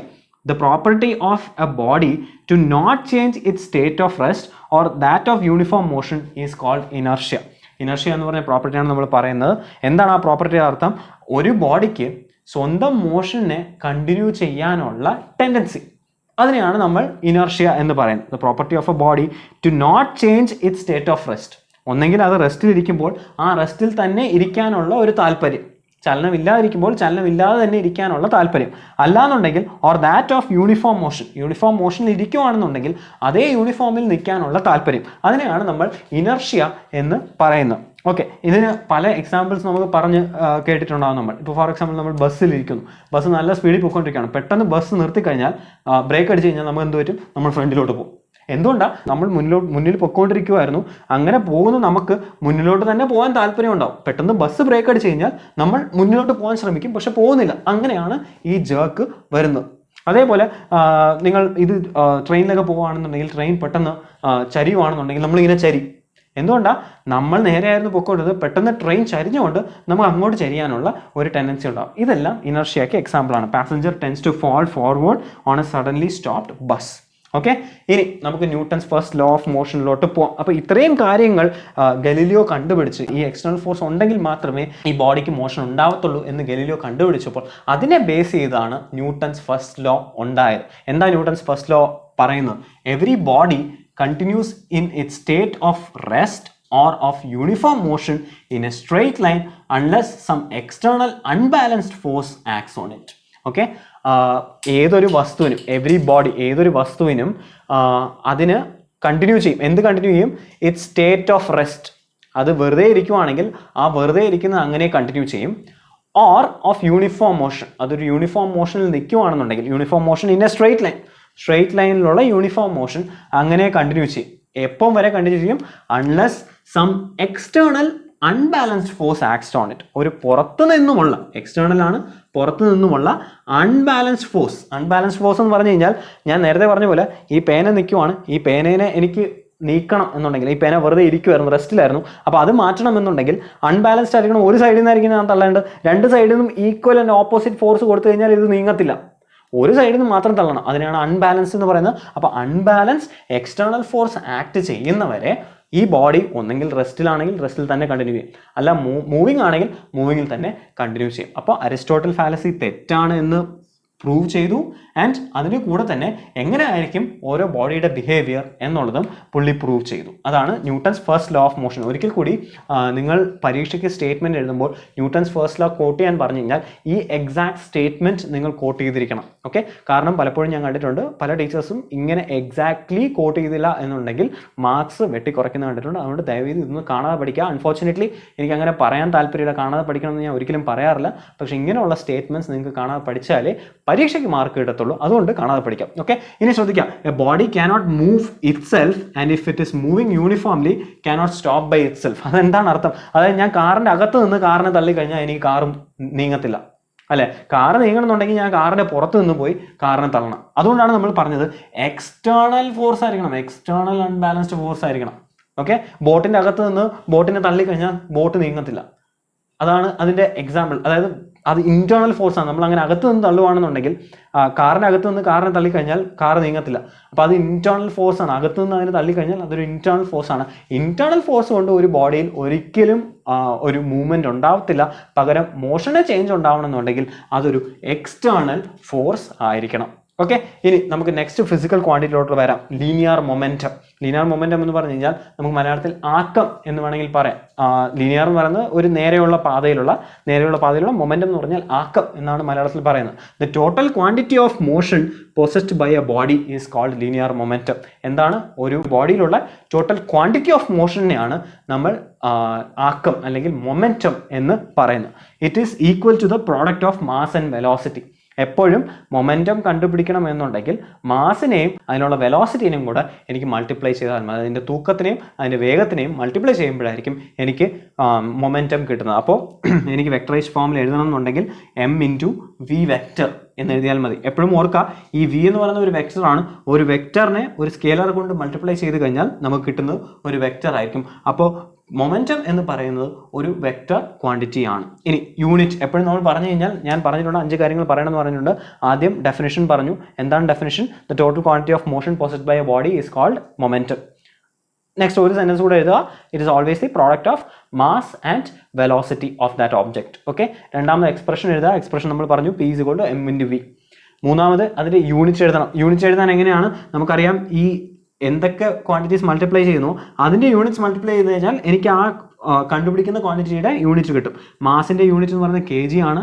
The property of a body to not change its state of rest or that of uniform motion is called inertia. Inertia എന്ന് പറഞ്ഞ പ്രോപ്പർട്ടിയാണ് നമ്മൾ പറയുന്നത്. എന്താണ് ആ പ്രോപ്പർട്ടിയുടെ അർത്ഥം? ഒരു ബോഡിക്ക് സ്വന്തം മോഷനെ കണ്ടിന്യൂ ചെയ്യാനുള്ള ടെൻഡൻസി, അതിനെയാണ് നമ്മൾ ഇനർഷ്യ എന്ന് പറയുന്നത്. The property of a body to not change its state of rest. ഒന്നെങ്കിൽ അത് റെസ്റ്റിൽ ഇരിക്കുമ്പോൾ ആ റെസ്റ്റിൽ തന്നെ ഇരിക്കാനുള്ള ഒരു താല്പര്യം, ചലനമില്ലാതിരിക്കുമ്പോൾ ചലനമില്ലാതെ തന്നെ ഇരിക്കാനുള്ള താല്പര്യം, അല്ലാന്നുണ്ടെങ്കിൽ or that of uniform motion, uniform മോഷനിൽ ഇരിക്കുവാണെന്നുണ്ടെങ്കിൽ അതേ യൂണിഫോമിൽ നിൽക്കാനുള്ള താല്പര്യം, അതിനെയാണ് നമ്മൾ ഇനർഷ്യ എന്ന് പറയുന്നത്. ഓക്കെ, ഇതിന് പല എക്സാമ്പിൾസ് നമുക്ക് പറഞ്ഞ് കേട്ടിട്ടുണ്ടാകും നമ്മൾ. ഇപ്പോൾ ഫോർ എക്സാമ്പിൾ നമ്മൾ ബസ്സിലിരിക്കുന്നു, ബസ് നല്ല സ്പീഡിൽ പോയിക്കൊണ്ടിരിക്കുകയാണ്, പെട്ടെന്ന് ബസ് നിർത്തിക്കഴിഞ്ഞാൽ ബ്രേക്ക് അടിച്ച് കഴിഞ്ഞാൽ നമുക്ക് എന്ത് പറ്റും? നമ്മൾ ഫ്രണ്ടിലോട്ട് പോകും. എന്തുകൊണ്ടാണ്? നമ്മൾ മുന്നിൽ പൊയ്ക്കൊണ്ടിരിക്കുമായിരുന്നു, അങ്ങനെ പോകുന്ന നമുക്ക് മുന്നിലോട്ട് തന്നെ പോകാൻ താല്പര്യം ഉണ്ടാവും. പെട്ടെന്ന് ബസ് ബ്രേക്ക് അടിച്ച് കഴിഞ്ഞാൽ നമ്മൾ മുന്നിലോട്ട് പോകാൻ ശ്രമിക്കും, പക്ഷെ പോകുന്നില്ല. അങ്ങനെയാണ് ഈ ജേർക്ക് വരുന്നത്. അതേപോലെ നിങ്ങൾ ഇത് ട്രെയിനിലൊക്കെ പോകുകയാണെന്നുണ്ടെങ്കിൽ, ട്രെയിൻ പെട്ടെന്ന് ചരിയുവാണെന്നുണ്ടെങ്കിൽ നമ്മളിങ്ങനെ ചരി. എന്തുകൊണ്ടാണ്? നമ്മൾ നേരെയായിരുന്നു പൊയ്ക്കൊണ്ടത്, പെട്ടെന്ന് ട്രെയിൻ ചരിഞ്ഞുകൊണ്ട് നമുക്ക് അങ്ങോട്ട് ചരിയാനുള്ള ഒരു ടെൻഡൻസി ഉണ്ടാവും. ഇതെല്ലാം ഇനർഷ്യയ്ക്ക് എക്സാമ്പിളാണ്. Passenger tends to fall forward on a suddenly stopped bus. Okay, ഇനി നമുക്ക് ന്യൂട്ടൺസ് ഫസ്റ്റ് ലോ ഓഫ് മോഷനിലോട്ട് പോകാം. അപ്പോൾ ഇത്രയും കാര്യങ്ങൾ ഗലീലിയോ കണ്ടുപിടിച്ച്, ഈ എക്സ്റ്റേണൽ ഫോഴ്സ് ഉണ്ടെങ്കിൽ മാത്രമേ ഈ ബോഡിക്ക് മോഷൻ ഉണ്ടാവത്തുള്ളൂ എന്ന് ഗലീലിയോ കണ്ടുപിടിച്ചപ്പോൾ അതിനെ ബേസ് ചെയ്താണ് ന്യൂട്ടൺസ് ഫസ്റ്റ് ലോ ഉണ്ടായത്. എന്താ ന്യൂട്ടൺസ് ഫസ്റ്റ് ലോ പറയുന്നത്? Every body continues in its state of rest or of uniform motion in a straight line unless some external unbalanced force acts on it. Okay, ഏതൊരു വസ്തുവിനും, every body, ഏതൊരു വസ്തുവിനും അതിന് continue ചെയ്യും. എന്ത് continue ചെയ്യും? Its state of rest. അത് വെറുതെ ഇരിക്കുവാണെങ്കിൽ ആ വെറുതെ ഇരിക്കുന്നത് അങ്ങനെ കണ്ടിന്യൂ ചെയ്യും. ഓർ ഓഫ് യൂണിഫോം മോഷൻ, അതൊരു യൂണിഫോം മോഷനിൽ നിൽക്കുവാണെന്നുണ്ടെങ്കിൽ, uniform motion in a straight line, straight ലൈനിലുള്ള യൂണിഫോം മോഷൻ അങ്ങനെ കണ്ടിന്യൂ ചെയ്യും. എപ്പം വരെ കണ്ടിന്യൂ ചെയ്യും? Unless some external unbalanced force acts on it. ഒരു പുറത്തു നിന്നുമുള്ള, എക്സ്റ്റേണൽ ആണ്, പുറത്തു നിന്നുമുള്ള അൺബാലൻസ്ഡ് ഫോഴ്സ്. അൺബാലൻസ്ഡ് ഫോഴ്സ് എന്ന് പറഞ്ഞു കഴിഞ്ഞാൽ, ഞാൻ നേരത്തെ പറഞ്ഞ പോലെ ഈ പേന നിൽക്കുവാണ്, ഈ പേനേനെ എനിക്ക് നീക്കണം എന്നുണ്ടെങ്കിൽ, ഈ പേന വെറുതെ ഇരിക്കുമായിരുന്നു, റെസ്റ്റിലായിരുന്നു, അപ്പോൾ അത് മാറ്റണം എന്നുണ്ടെങ്കിൽ അൺബാലൻസ്ഡ് ആയിരിക്കണം. ഒരു സൈഡിൽ നിന്നായിരിക്കും ഞാൻ തള്ളേണ്ടത്, രണ്ട് സൈഡിൽ നിന്നും ഈക്വൽ ആൻഡ് ഓപ്പോസിറ്റ് ഫോഴ്സ് കൊടുത്തു കഴിഞ്ഞാൽ ഇത് നീങ്ങത്തില്ല. ഒരു സൈഡിൽ നിന്ന് മാത്രം തള്ളണം, അതിനാണ് അൺബാലൻസ് എന്ന് പറയുന്നത്. അപ്പോൾ അൺബാലൻസ് എക്സ്റ്റേണൽ ഫോഴ്സ് ആക്ട് ചെയ്യുന്നവരെ ഈ ബോഡി ഒന്നെങ്കിൽ റെസ്റ്റിലാണെങ്കിൽ റെസ്റ്റിൽ തന്നെ കണ്ടിന്യൂ ചെയ്യും, അല്ല മൂവിങ് ആണെങ്കിൽ മൂവിങ്ങിൽ തന്നെ കണ്ടിന്യൂ ചെയ്യും. അപ്പോൾ അരിസ്റ്റോട്ടൽ ഫാലസി തെറ്റാണ് എന്ന് പ്രൂവ് ചെയ്തു. ആൻഡ് അതിന് കൂടെ തന്നെ എങ്ങനെയായിരിക്കും ഓരോ ബോഡിയുടെ ബിഹേവിയർ എന്നുള്ളതും പുള്ളി പ്രൂവ് ചെയ്തു. അതാണ് Newton's first law of motion. ഒരിക്കൽ കൂടി നിങ്ങൾ പരീക്ഷയ്ക്ക് സ്റ്റേറ്റ്മെൻറ്റ് എഴുതുമ്പോൾ ന്യൂട്ടൺസ് ഫസ്റ്റ് ലോ കോട്ട് ചെയ്യാൻ പറഞ്ഞു കഴിഞ്ഞാൽ ഈ എക്സാക്ട് സ്റ്റേറ്റ്മെൻറ്റ് നിങ്ങൾ കോട്ട് ചെയ്തിരിക്കണം. ഓക്കെ, കാരണം പലപ്പോഴും ഞാൻ കണ്ടിട്ടുണ്ട് പല ടീച്ചേഴ്സും ഇങ്ങനെ എക്സാക്ട്ലി കോട്ട് ചെയ്തില്ല എന്നുണ്ടെങ്കിൽ മാർക്സ് വെട്ടിക്കുറയ്ക്കുന്ന കണ്ടിട്ടുണ്ട്. അതുകൊണ്ട് ദയവേദി ഇതൊന്ന് കാണാതെ പഠിക്കുക. അൺഫോർച്ചുനേറ്റ്ലി എനിക്ക് അങ്ങനെ പറയാൻ താല്പര്യമില്ല, കാണാതെ പഠിക്കണമെന്ന് ഞാൻ ഒരിക്കലും പറയാറില്ല. പക്ഷേ ഇങ്ങനെയുള്ള സ്റ്റേറ്റ്മെൻറ്റ്സ് നിങ്ങൾക്ക് കാണാതെ പഠിച്ചാലേ പരീക്ഷയ്ക്ക് മാർക്ക് കിട്ടത്തുള്ളൂ. അതുകൊണ്ട് കാണാതെ പഠിക്കാം. ഓക്കെ, ഇനി ശ്രദ്ധിക്കാം. A body cannot move itself and if it is moving uniformly cannot stop by itself. അതെന്താണ് അർത്ഥം? അതായത് ഞാൻ കാറിൻ്റെ അകത്ത് നിന്ന് കാറിനെ തള്ളിക്കഴിഞ്ഞാൽ എനിക്ക് കാറും നീങ്ങത്തില്ല, അല്ലെ? കാറ് നീങ്ങണമെന്നുണ്ടെങ്കിൽ ഞാൻ കാറിൻ്റെ പുറത്ത് നിന്ന് പോയി കാറിനെ തള്ളണം. അതുകൊണ്ടാണ് നമ്മൾ പറഞ്ഞത് എക്സ്റ്റേണൽ ഫോഴ്സ് ആയിരിക്കണം, എക്സ്റ്റേണൽ അൺബാലൻസ്ഡ് ഫോഴ്സ് ആയിരിക്കണം. ഓക്കെ, ബോട്ടിൻ്റെ അകത്ത് നിന്ന് ബോട്ടിനെ തള്ളിക്കഴിഞ്ഞാൽ ബോട്ട് നീങ്ങത്തില്ല. അതാണ് അതിൻ്റെ എക്സാമ്പിൾ. അതായത് അത് ഇന്റേണൽ ഫോഴ്സ് ആണ്. നമ്മൾ അങ്ങനെ അകത്ത് നിന്ന് തള്ളുവാണെന്നുണ്ടെങ്കിൽ, കാറിൻ്റെ അകത്ത് നിന്ന് കാറിനെ തള്ളിക്കഴിഞ്ഞാൽ കാറ് നീങ്ങത്തില്ല. അപ്പോൾ അത് ഇന്റേണൽ ഫോഴ്സ് ആണ്. അകത്ത് നിന്ന് അതിനെ തള്ളിക്കഴിഞ്ഞാൽ അതൊരു ഇന്റേണൽ ഫോഴ്സ് ആണ്. ഇന്റേണൽ ഫോഴ്സ് കൊണ്ട് ഒരു ബോഡിയിൽ ഒരിക്കലും ഒരു മൂവ്മെന്റ് ഉണ്ടാവത്തില്ല. പകരം മോഷന് ചേഞ്ച് ഉണ്ടാവണമെന്നുണ്ടെങ്കിൽ അതൊരു എക്സ്റ്റേണൽ ഫോഴ്സ് ആയിരിക്കണം. ഓക്കെ, ഇനി നമുക്ക് നെക്സ്റ്റ് ഫിസിക്കൽ ക്വാണ്ടിറ്റിയിലോട്ട് വരാം. Linear momentum. ലീനിയർ മൊമെന്റം എന്ന് പറഞ്ഞു കഴിഞ്ഞാൽ നമുക്ക് മലയാളത്തിൽ ആക്കം എന്ന് വേണമെങ്കിൽ പറയാം. ലീനിയർ എന്ന് പറയുന്നത് ഒരു നേരെയുള്ള പാതയിലുള്ള മൊമെന്റം എന്ന് പറഞ്ഞാൽ ആക്കം എന്നാണ് മലയാളത്തിൽ പറയുന്നത്. The total quantity of motion possessed by a body is called linear momentum. എന്താണ്? ഒരു ബോഡിയിലുള്ള ടോട്ടൽ ക്വാണ്ടിറ്റി ഓഫ് മോഷനെയാണ് നമ്മൾ ആക്കം അല്ലെങ്കിൽ മൊമെന്റം എന്ന് പറയുന്നത്. It is equal to the product of mass and velocity. എപ്പോഴും മൊമെൻറ്റം കണ്ടുപിടിക്കണം എന്നുണ്ടെങ്കിൽ മാസിനെയും അതിനുള്ള വെലോസിറ്റിനെയും കൂടെ എനിക്ക് മൾട്ടിപ്ലൈ ചെയ്താൽ മതി. അതിൻ്റെ തൂക്കത്തിനെയും അതിൻ്റെ വേഗത്തിനെയും മൾട്ടിപ്ലൈ ചെയ്യുമ്പോഴായിരിക്കും എനിക്ക് മൊമെൻറ്റം കിട്ടുന്നത്. അപ്പോൾ എനിക്ക് വെക്ടറൈസ് ഫോമിൽ എഴുതണം എന്നുണ്ടെങ്കിൽ എം ഇൻറ്റു വി വെക്റ്റർ എന്ന് എഴുതിയാൽ മതി. എപ്പോഴും ഓർക്കുക, ഈ വി എന്ന് പറയുന്ന ഒരു വെക്ടറാണ്. ഒരു വെക്ടറിനെ ഒരു സ്കെയിലർ കൊണ്ട് മൾട്ടിപ്ലൈ ചെയ്ത് കഴിഞ്ഞാൽ നമുക്ക് കിട്ടുന്നത് ഒരു വെക്ടർ ആയിരിക്കും. അപ്പോൾ മൊമെൻറ്റം എന്ന് പറയുന്നത് ഒരു വെക്ടർ ക്വാണ്ടിറ്റി ആണ്. ഇനി യൂണിറ്റ് എപ്പോഴും നമ്മൾ പറഞ്ഞു കഴിഞ്ഞാൽ, ഞാൻ പറഞ്ഞിട്ടുണ്ട് 5 കാര്യങ്ങൾ പറയണമെന്ന് പറഞ്ഞിട്ടുണ്ട്. ആദ്യം ഡെഫിനിഷൻ പറഞ്ഞു. എന്താണ് definition? The total quantity of motion possessed by a body is called momentum. Next ഒരു സെൻറ്റൻസ് കൂടെ എഴുതുക. It is always the product of mass and velocity of that object. Okay. രണ്ടാമത് എക്സ്പ്രഷൻ എഴുതുക. എക്സ്പ്രഷൻ നമ്മൾ പറഞ്ഞു P is equal to M into V. മൂന്നാമത് അതിൻ്റെ unit എഴുതണം. യൂണിറ്റ് എഴുതാൻ എങ്ങനെയാണ്? നമുക്കറിയാം, ഈ എന്തൊക്കെ ക്വാണ്ടിറ്റീസ് മൾട്ടിപ്ലൈ ചെയ്യുന്നു അതിൻ്റെ യൂണിറ്റ്സ് മൾട്ടിപ്ലൈ ചെയ്ത് കഴിഞ്ഞാൽ എനിക്ക് ആ കണ്ടുപിടിക്കുന്ന ക്വാണ്ടിറ്റിയുടെ യൂണിറ്റ് കിട്ടും. മാസിൻ്റെ യൂണിറ്റ് എന്ന് പറയുന്നത് kg ആണ്.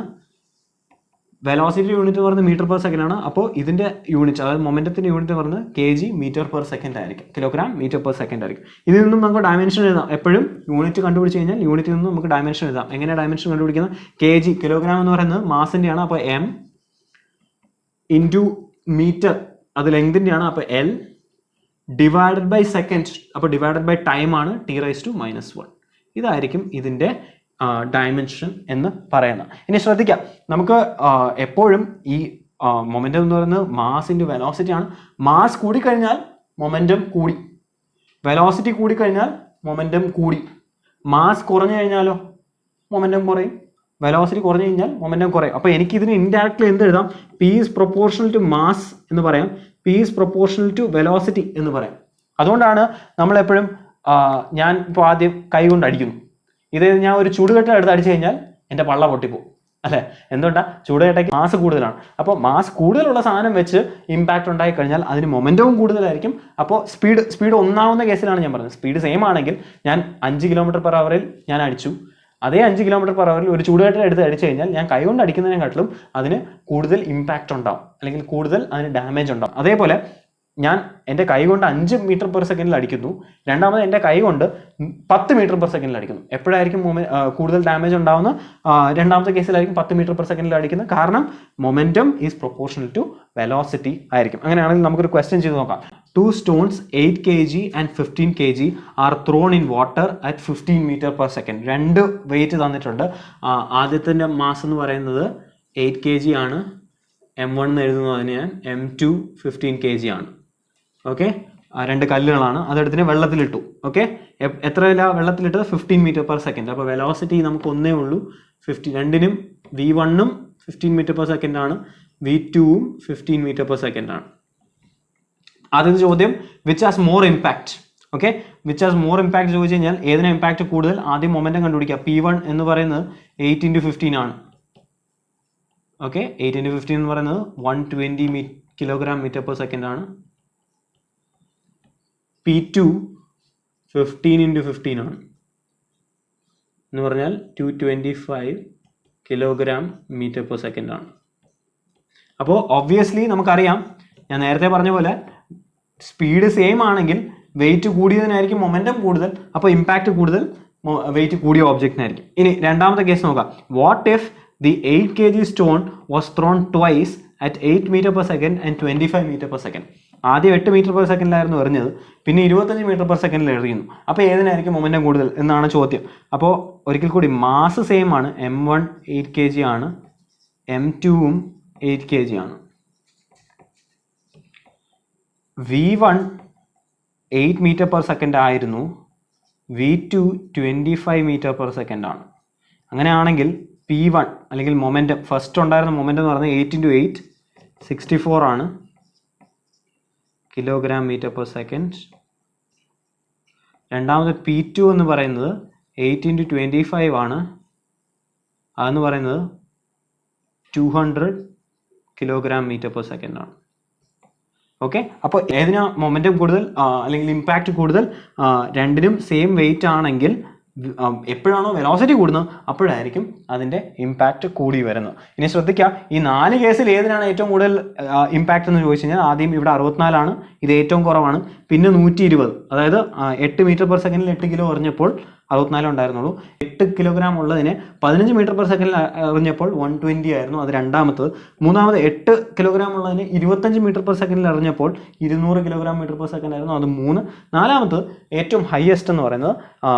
വെലോസിറ്റി യൂണിറ്റ് എന്ന് പറയുന്നത് മീറ്റർ പെർ സെക്കൻഡ് ആണ്. അപ്പോൾ ഇതിൻ്റെ യൂണിറ്റ്, അതായത് മൊമെൻറ്റത്തിൻ്റെ യൂണിറ്റ് എന്ന് പറയുന്നത് kg മീറ്റർ പെർ സെക്കൻഡ് ആയിരിക്കും, കിലോഗ്രാം മീറ്റർ പെർ സെക്കൻഡ് ആയിരിക്കും. ഇതിൽ നിന്നും നമുക്ക് ഡയമെൻഷൻ എഴുതാം. എപ്പോഴും യൂണിറ്റ് കണ്ടുപിടിച്ച് കഴിഞ്ഞാൽ യൂണിറ്റിൽ നിന്നും നമുക്ക് ഡയമെൻഷൻ എഴുതാം. എങ്ങനെ ഡയമെൻഷൻ കണ്ടുപിടിക്കുന്നത്? kg, കിലോഗ്രാം എന്ന് പറയുന്നത് മാസിൻ്റെയാണ്. അപ്പോൾ M ഇൻറ്റു മീറ്റർ അത് ലെങ്തിൻ്റെയാണ്. അപ്പോൾ L ഡിവൈഡഡ് ബൈ സെക്കൻഡ്, അപ്പോൾ ഡിവൈഡഡ് ബൈ ടൈം ആണ് T⁻⁻1. ഇതായിരിക്കും ഇതിൻ്റെ ഡയമെൻഷൻ എന്ന് പറയുന്നത്. ഇനി ശ്രദ്ധിക്കാം, നമുക്ക് എപ്പോഴും ഈ മൊമെൻറ്റം എന്ന് പറയുന്നത് മാസ് ഇൻറ്റു വെലോസിറ്റി ആണ്. മാസ് കൂടിക്കഴിഞ്ഞാൽ മൊമെൻറ്റം കൂടി, വെലോസിറ്റി കൂടിക്കഴിഞ്ഞാൽ മൊമെൻറ്റം കൂടി. മാസ് കുറഞ്ഞു കഴിഞ്ഞാലോ മൊമെൻറ്റം കുറയും, വെലോസിറ്റി കുറഞ്ഞു കഴിഞ്ഞാൽ മൊമെൻറ്റം കുറയും. അപ്പോൾ എനിക്ക് ഇതിന് ഇൻഡയറക്റ്റ്ലി എന്ത് എഴുതാം? P is proportional to mass എന്ന് പറയാം, P is proportional to velocity എന്ന് പറയാം. അതുകൊണ്ടാണ് നമ്മളെപ്പോഴും, ഞാൻ ഇപ്പോൾ ആദ്യം കൈ കൊണ്ട് അടിക്കുന്നു, ഇത് ഞാൻ ഒരു ചൂടുകട്ട എടുത്ത് അടിച്ചു കഴിഞ്ഞാൽ എൻ്റെ പള്ള പൊട്ടിപ്പോകും അല്ലേ? എന്തുകൊണ്ടാണ്? ചൂടുകട്ടയ്ക്ക് മാസ് കൂടുതലാണ്. അപ്പോൾ മാസ് കൂടുതലുള്ള സാധനം വെച്ച് ഇമ്പാക്റ്റ് ഉണ്ടായി കഴിഞ്ഞാൽ അതിന് മൊമെൻറ്റവും കൂടുതലായിരിക്കും. അപ്പോൾ സ്പീഡ് ഒന്നാവുന്ന കേസിലാണ് ഞാൻ പറഞ്ഞത്. സ്പീഡ് സെയിം ആണെങ്കിൽ ഞാൻ 5 km/h ഞാൻ അടിച്ചു, അതേ 5 km/h ഒരു ചൂടുകട്ട എടുത്ത് അടിച്ചു കഴിഞ്ഞാൽ ഞാൻ കൈ കൊണ്ട് അടിക്കുന്നതിനെക്കാട്ടിലും അതിന് കൂടുതൽ ഇമ്പാക്റ്റ് ഉണ്ടാവും, അല്ലെങ്കിൽ കൂടുതൽ അതിന് ഡാമേജ് ഉണ്ടാവും. അതേപോലെ ഞാൻ എൻ്റെ കൈ കൊണ്ട് 5 m/s അടിക്കുന്നു, രണ്ടാമത് എൻ്റെ കൈ കൊണ്ട് 10 m/s അടിക്കുന്നു. എപ്പോഴായിരിക്കും കൂടുതൽ ഡാമേജ് ഉണ്ടാവുന്ന? രണ്ടാമത്തെ കേസിലായിരിക്കും 10 m/s അടിക്കുന്നത്. കാരണം momentum is proportional to velocity ആയിരിക്കും. അങ്ങനെയാണെങ്കിൽ നമുക്കൊരു ക്വസ്റ്റ്യൻ ചെയ്ത് നോക്കാം. 2 stones 8 kg and 15 kg are thrown in water at 15 m/s. രണ്ട് വെയിറ്റ് തന്നിട്ടുണ്ട്. ആദ്യത്തിൻ്റെ മാസ് എന്ന് പറയുന്നത് 8 kg ആണ്. M1 എന്ന് എഴുതുന്നതിന് ഞാൻ M2 15 kg ആണ്. ഓക്കെ, 2 കല്ലുകളാണ്. അതെടുത്തിന് വെള്ളത്തിലിട്ടു. ഓക്കെ, എത്രയില്ല വെള്ളത്തിലിട്ടത്? 15 m/s. അപ്പോൾ വെലോസിറ്റി നമുക്ക് ഒന്നേ ഉള്ളൂ, 50. രണ്ടിനും V1ഉം 15 m/s ആണ്, V2ഉം 15 m/s ആണ്. ആദ്യത്തെ ചോദ്യം, which has more impact? Okay, which has more impact ചോദിച്ചു കഴിഞ്ഞാൽ ഏതിനാ ഇമ്പാക്ട് കൂടുതൽ? ആദ്യം മൊമെൻറ്റം കണ്ടുപിടിക്കുക. P1 എന്ന് പറയുന്നത് 8 × 15 ആണ്. ഓക്കെ, 8 × 15 എന്ന് പറയുന്നത് 120 kg/m/s ആണ്. P2 15 × 15 ആണ് എന്ന് പറഞ്ഞാൽ 225 kg/m/s ആണ്. അപ്പോൾ ഒബ്വിയസ്ലി നമുക്കറിയാം, ഞാൻ നേരത്തെ പറഞ്ഞ പോലെ സ്പീഡ് സെയിം ആണെങ്കിൽ വെയിറ്റ് കൂടിയതിനായിരിക്കും മൊമെൻറ്റം കൂടുതൽ, അപ്പോൾ ഇമ്പാക്റ്റ് കൂടുതൽ വെയിറ്റ് കൂടിയ ഓബ്ജക്റ്റിനായിരിക്കും. ഇനി രണ്ടാമത്തെ കേസ് നോക്കാം. What if the 8 kg stone was thrown twice at 8 m/s and 25 m/s? ആദ്യം 8 m/s എറിഞ്ഞത്, പിന്നെ 25 m/s എറിയുന്നു. അപ്പോൾ ഏതിനായിരിക്കും മൊമെൻറ്റം കൂടുതൽ എന്നാണ് ചോദ്യം. അപ്പോൾ ഒരിക്കൽ കൂടി, മാസ് സെയിം ആണ്. M1 8 kg ആണ്, M2ഉം 8 kg ആണ്. V1 8 m/s ആയിരുന്നു, V2 25 m/s ആണ്. അങ്ങനെയാണെങ്കിൽ P1 അല്ലെങ്കിൽ മൊമെൻറ്റം, ഫസ്റ്റ് ഉണ്ടായിരുന്ന മൊമെൻറ്റം എന്ന് പറയുന്നത് 8 × 8 64 ആണ്, kg/m/s. രണ്ടാമത് P2 എന്ന് പറയുന്നത് 8 × 25 ആണ്, അതെന്ന് പറയുന്നത് 200 kg/m/s ആണ്. ഓക്കെ, അപ്പോൾ ഏതിനാ മൊമെൻറ്റം കൂടുതൽ അല്ലെങ്കിൽ ഇമ്പാക്റ്റ് കൂടുതൽ? രണ്ടിനും സെയിം വെയിറ്റ് ആണെങ്കിൽ എപ്പോഴാണോ വെലോസിറ്റി കൂടുന്നത് അപ്പോഴായിരിക്കും അതിൻ്റെ ഇമ്പാക്റ്റ് കൂടി വരുന്നത്. ഇനി ശ്രദ്ധിക്കുക, ഈ 4 കേസിൽ ഏതിനാണ് ഏറ്റവും കൂടുതൽ ഇമ്പാക്റ്റ് എന്ന് ചോദിച്ചു കഴിഞ്ഞാൽ, ആദ്യം ഇവിടെ 64 ആണ്, ഇത് ഏറ്റവും കുറവാണ്. പിന്നെ 120, അതായത് 8 m/s 8 കിലോ എറിഞ്ഞപ്പോൾ 64 ഉണ്ടായിരുന്നുള്ളൂ. 8 കിലോഗ്രാം ഉള്ളതിനെ 15 മീറ്റർ പെർ സെക്കൻഡിൽ എറിഞ്ഞപ്പോൾ 120 ആയിരുന്നു, അത് രണ്ടാമത്തത്. മൂന്നാമത് 8 കിലോഗ്രാം ഉള്ളതിന് 25 മീറ്റർ പെർ സെക്കൻഡിൽ എറിഞ്ഞപ്പോൾ 200 കിലോഗ്രാം മീറ്റർ പെർ സെക്കൻഡ് ആയിരുന്നു, അത് 3. നാലാമത്തത് ഏറ്റവും ഹയസ്റ്റ് എന്ന് പറയുന്നത്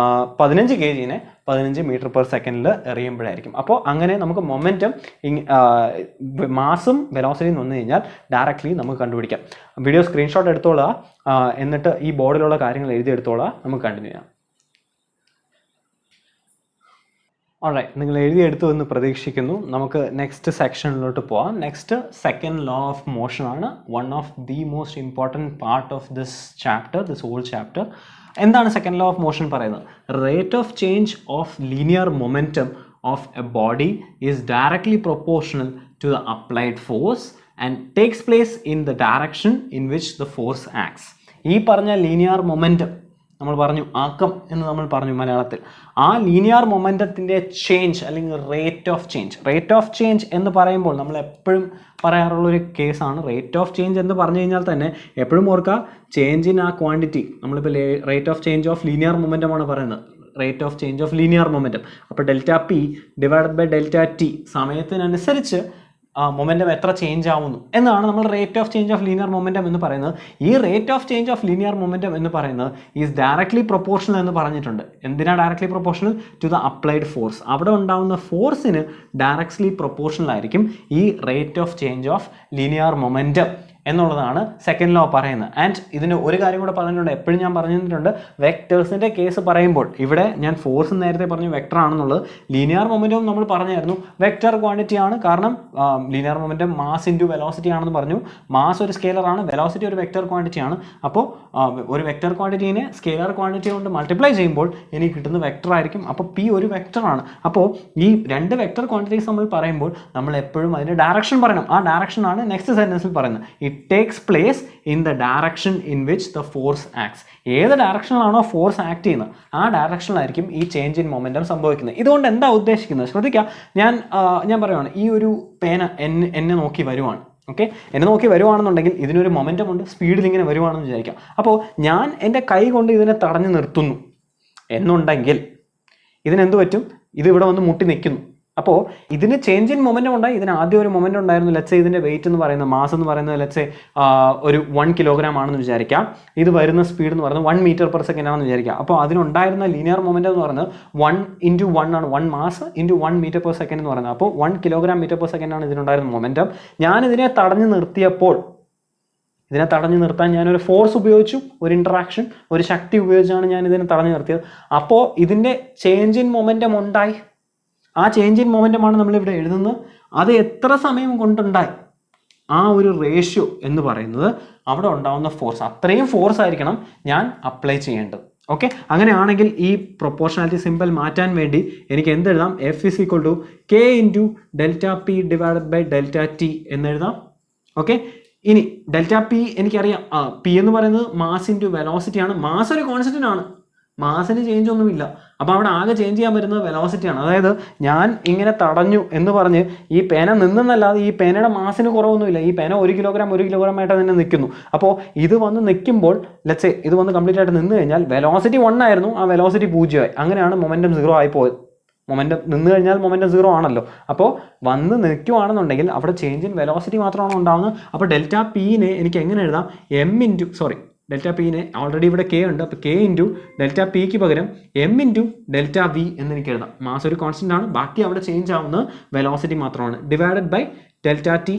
15 kg-നെ 15 മീറ്റർ പെർ സെക്കൻഡിൽ എറിയുമ്പോഴായിരിക്കും. അപ്പോൾ അങ്ങനെ നമുക്ക് മൊമെൻറ്റം മാസും വെലോസിറ്റിയും വന്നു കഴിഞ്ഞാൽ ഡയറക്റ്റ്ലി നമുക്ക് കണ്ടുപിടിക്കാം. വീഡിയോ സ്ക്രീൻഷോട്ട് എടുത്തോളുക, എന്നിട്ട് ഈ ബോർഡിലുള്ള കാര്യങ്ങൾ എഴുതിയെടുത്തോളുക. നമുക്ക് കണ്ടിന്യൂ ചെയ്യാം. ഓൾറൈറ്റ്, നിങ്ങൾ എഴുതിയെടുത്തു എന്ന് പ്രതീക്ഷിക്കുന്നു. നമുക്ക് നെക്സ്റ്റ് സെക്ഷനിലോട്ട് പോവാം. Next second law of motion ആണ്, one of the most important part of this chapter, this whole chapter. എന്താണ് സെക്കൻഡ് ലോ ഓഫ് മോഷൻ പറയുന്നത്? Rate of change of linear momentum of a body is directly proportional to the applied force and takes place in the direction in which the force acts. ഈ പറഞ്ഞ linear momentum നമ്മൾ പറഞ്ഞു, ആക്കം എന്ന് നമ്മൾ പറഞ്ഞു മലയാളത്തിൽ. ആ ലീനിയർ മൊമെൻറ്റത്തിൻ്റെ ചേഞ്ച് അല്ലെങ്കിൽ റേറ്റ് ഓഫ് ചേഞ്ച് എന്ന് പറയുമ്പോൾ നമ്മൾ എപ്പോഴും പറയാറുള്ളൊരു കേസാണ് റേറ്റ് ഓഫ് ചേഞ്ച് എന്ന് പറഞ്ഞു കഴിഞ്ഞാൽ തന്നെ എപ്പോഴും ഓർക്കുക, ചേഞ്ച് ഇൻ ആ ക്വാണ്ടിറ്റി. നമ്മളിപ്പോൾ rate of change of linear മൊമെൻറ്റമാണ് പറയുന്നത്, rate of change of linear momentum. അപ്പോൾ ΔP ഡിവൈഡഡ് ബൈ ΔT, സമയത്തിനനുസരിച്ച് മൊമെൻറ്റം എത്ര ചേഞ്ച് ആവുന്നു എന്നാണ് നമ്മൾ rate of change of linear momentum എന്ന് പറയുന്നത്. ഈ rate of change of linear momentum എന്ന് പറയുന്നത് ഈസ് ഡയറക്ട്ലി പ്രൊപ്പോർഷണൽ എന്ന് പറഞ്ഞിട്ടുണ്ട്. എന്തിനാണ് directly proportional? To the applied force. അവിടെ ഉണ്ടാകുന്ന ഫോഴ്സിന് ഡയറക്ട്ലി പ്രൊപ്പോർഷണൽ ആയിരിക്കും ഈ rate of change of linear momentum എന്നുള്ളതാണ് സെക്കൻഡ് ലോ പറയുന്നത്. ആൻഡ് ഇതിന് ഒരു കാര്യം കൂടെ പറഞ്ഞിട്ടുണ്ട്, എപ്പോഴും ഞാൻ പറഞ്ഞിട്ടുണ്ട്, വെക്ടേഴ്സിൻ്റെ കേസ് പറയുമ്പോൾ ഇവിടെ ഞാൻ ഫോഴ്സ് നേരത്തെ പറഞ്ഞു വെക്ടർ ആണെന്നുള്ളത്. ലീനിയർ മൊമെൻറ്റവും നമ്മൾ പറഞ്ഞായിരുന്നു വെക്ടർ ക്വാണ്ടിറ്റി ആണ്. കാരണം linear momentum mass into velocity ആണെന്ന് പറഞ്ഞു. മാസ് ഒരു സ്കെയിലർ ആണ്, വെലോസിറ്റി ഒരു വെക്ടർ ക്വാണ്ടിറ്റി ആണ്. അപ്പോൾ ഒരു വെക്ടർ ക്വാണ്ടിറ്റീനെ സ്കെയിലർ ക്വാണ്ടിറ്റി കൊണ്ട് മൾട്ടിപ്ലൈ ചെയ്യുമ്പോൾ എനിക്ക് കിട്ടുന്ന വെക്ടർ ആയിരിക്കും. അപ്പോൾ P ഒരു വെക്ടർ ആണ്. അപ്പോൾ ഈ രണ്ട് വെക്ടർ ക്വാണ്ടിറ്റീസ് നമ്മൾ പറയുമ്പോൾ നമ്മൾ എപ്പോഴും അതിൻ്റെ ഡയറക്ഷൻ പറയണം. ആ ഡയറക്ഷൻ ആണ് നെക്സ്റ്റ് സെൻറ്റൻസിൽ പറയുന്നത്. It takes place in the direction in which the force acts. ഏത് ഡയറക്ഷനിലാണോ ഫോഴ്സ് ആക്ട് ചെയ്യുന്നത് ആ ഡയറക്ഷനിലായിരിക്കും ഈ ചേഞ്ച് ഇൻ മൊമെൻറ്റം സംഭവിക്കുന്നത്. ഇതുകൊണ്ട് എന്താ ഉദ്ദേശിക്കുന്നത് ശ്രദ്ധിക്കുക. ഞാൻ പറയുവാണ്, ഈ ഒരു പേന എന്നെ നോക്കി വരുവാണ്. ഓക്കെ, എന്നെ നോക്കി വരുവാണെന്നുണ്ടെങ്കിൽ ഇതിനൊരു മൊമെൻറ്റം ഉണ്ട്, സ്പീഡിൽ ഇങ്ങനെ വരുവാണെന്ന് വിചാരിക്കാം. അപ്പോൾ ഞാൻ എൻ്റെ കൈ കൊണ്ട് ഇതിനെ തടഞ്ഞു നിർത്തുന്നു എന്നുണ്ടെങ്കിൽ ഇതിനെന്ത് പറ്റും? ഇത് ഇവിടെ വന്ന് മുട്ടി നിൽക്കുന്നു. അപ്പോൾ ഇതിന് ചേഞ്ച് ഇൻ മൊമെൻറ്റം ഉണ്ടായി. ഇതിന് ആദ്യം ഒരു മൊമെൻറ്റം ഉണ്ടായിരുന്നു. ലെറ്റ്സേ ഇതിൻ്റെ വെയിറ്റ് എന്ന് പറയുന്നത്, മാസ് എന്ന് പറയുന്നത് ലെറ്റ്സേ ഒരു 1 കിലോഗ്രാം ആണെന്ന് വിചാരിക്കാം. ഇത് വരുന്ന സ്പീഡ് എന്ന് പറയുന്നത് 1 മീറ്റർ പെർ സെക്കൻഡ് ആണെന്ന് വിചാരിക്കാം. അപ്പോൾ അതിനുണ്ടായിരുന്ന ലീനിയർ മൊമെൻറ്റം എന്ന് പറയുന്നത് 1 × 1 ആണ്. 1 മാസ് × 1 മീറ്റർ പെർ സെക്കൻഡ് എന്ന് പറയുന്നത്. അപ്പോൾ 1 കിലോഗ്രാം മീറ്റർ പെർ സെക്കൻഡ് ആണ് ഇതിനുണ്ടായിരുന്ന മൊമെൻറ്റം. ഞാനിതിനെ തടഞ്ഞു നിർത്തിയപ്പോൾ, ഇതിനെ തടഞ്ഞു നിർത്താൻ ഞാനൊരു ഫോഴ്സ് ഉപയോഗിച്ചു, ഒരു ഇൻട്രാക്ഷൻ, ഒരു ശക്തി ഉപയോഗിച്ചാണ് ഞാൻ ഇതിനെ തടഞ്ഞു നിർത്തിയത്. അപ്പോൾ ഇതിൻ്റെ ചേഞ്ച് ഇൻ മൊമെൻറ്റം ഉണ്ടായി. ആ ചേഞ്ച് ഇൻ മൊമെൻറ്റമാണ് നമ്മളിവിടെ എഴുതുന്നത്. അത് എത്ര സമയം കൊണ്ടുണ്ടായി, ആ ഒരു റേഷ്യോ എന്ന് പറയുന്നത് അവിടെ ഉണ്ടാകുന്ന ഫോഴ്സ്, അത്രയും ഫോഴ്സ് ആയിരിക്കണം ഞാൻ അപ്ലൈ ചെയ്യേണ്ടത്. ഓക്കെ, അങ്ങനെയാണെങ്കിൽ ഈ പ്രൊപ്പോർഷണാലിറ്റി സിമ്പിൾ മാറ്റാൻ വേണ്ടി എനിക്ക് എന്തെഴുതാം? F = K × ΔP divided by ΔT എന്നെഴുതാം. ഓക്കെ, ഇനി ΔP എനിക്കറിയാം, P എന്ന് പറയുന്നത് മാസ് ഇൻറ്റു വെലോസിറ്റി ആണ്. മാസ് ഒരു കോൺസ്റ്റന്റ് ആണ്, മാസിന് ചേഞ്ച് ഒന്നുമില്ല. അപ്പോൾ അവിടെ ആകെ ചേഞ്ച് ചെയ്യാൻ വരുന്നത് വെലോസിറ്റിയാണ്. അതായത് ഞാൻ ഇങ്ങനെ തടഞ്ഞു എന്ന് പറഞ്ഞ് ഈ പേന നിന്നല്ലാതെ ഈ പേനയുടെ മാസിന് കുറവൊന്നുമില്ല. ഈ പേന 1 കിലോഗ്രാം ആയിട്ട് തന്നെ നിൽക്കുന്നു. അപ്പോൾ ഇത് വന്ന് നിൽക്കുമ്പോൾ ലെറ്റ്സ് സേ ഇത് വന്ന് കംപ്ലീറ്റ് ആയിട്ട് നിന്ന് കഴിഞ്ഞാൽ വെലോസിറ്റി 1 ആയിരുന്നു, ആ വെലോസിറ്റി 0 ആയി. അങ്ങനെയാണ് മൊമെൻറ്റം 0 ആയി പോയത്. മൊമെൻറ്റം നിന്ന് കഴിഞ്ഞാൽ മൊമെൻറ്റം 0 ആണല്ലോ. അപ്പോൾ വന്ന് നിൽക്കുവാണെന്നുണ്ടെങ്കിൽ അവിടെ ചേഞ്ച് ഇൻ വെലോസിറ്റി മാത്രമാണ് ഉണ്ടാകുന്നത്. അപ്പോൾ ΔPനെ എനിക്ക് എങ്ങനെ എഴുതാം? ΔPനെ ഓൾറെഡി ഇവിടെ K ഉണ്ട്. അപ്പോൾ K × ΔPക്ക് പകരം M × ΔV എന്ന് എനിക്ക് എഴുതാം. മാസ് ഒരു കോൺസ്റ്റന്റ് ആണ്, ബാക്കി അവിടെ ചേഞ്ച് ആവുന്നത് വെലോസിറ്റി മാത്രമാണ്. Divided by ΔT.